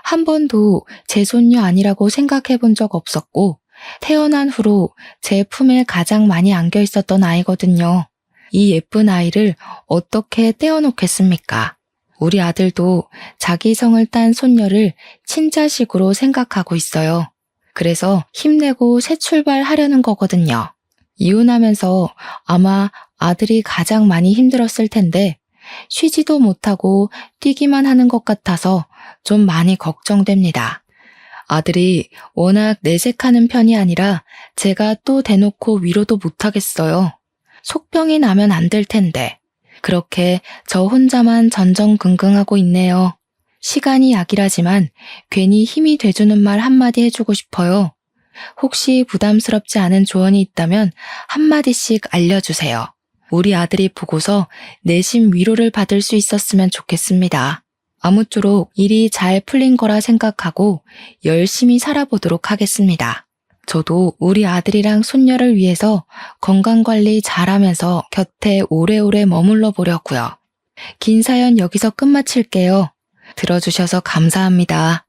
한 번도 제 손녀 아니라고 생각해 본 적 없었고 태어난 후로 제 품에 가장 많이 안겨 있었던 아이거든요. 이 예쁜 아이를 어떻게 떼어놓겠습니까? 우리 아들도 자기 성을 딴 손녀를 친자식으로 생각하고 있어요. 그래서 힘내고 새 출발하려는 거거든요. 이혼하면서 아마 아들이 가장 많이 힘들었을 텐데 쉬지도 못하고 뛰기만 하는 것 같아서 좀 많이 걱정됩니다. 아들이 워낙 내색하는 편이 아니라 제가 또 대놓고 위로도 못하겠어요. 속병이 나면 안 될 텐데 그렇게 저 혼자만 전전긍긍하고 있네요. 시간이 약이라지만 괜히 힘이 돼주는 말 한마디 해주고 싶어요. 혹시 부담스럽지 않은 조언이 있다면 한마디씩 알려주세요. 우리 아들이 보고서 내심 위로를 받을 수 있었으면 좋겠습니다. 아무쪼록 일이 잘 풀린 거라 생각하고 열심히 살아보도록 하겠습니다. 저도 우리 아들이랑 손녀를 위해서 건강관리 잘하면서 곁에 오래오래 머물러 보려고요. 긴 사연 여기서 끝마칠게요. 들어주셔서 감사합니다.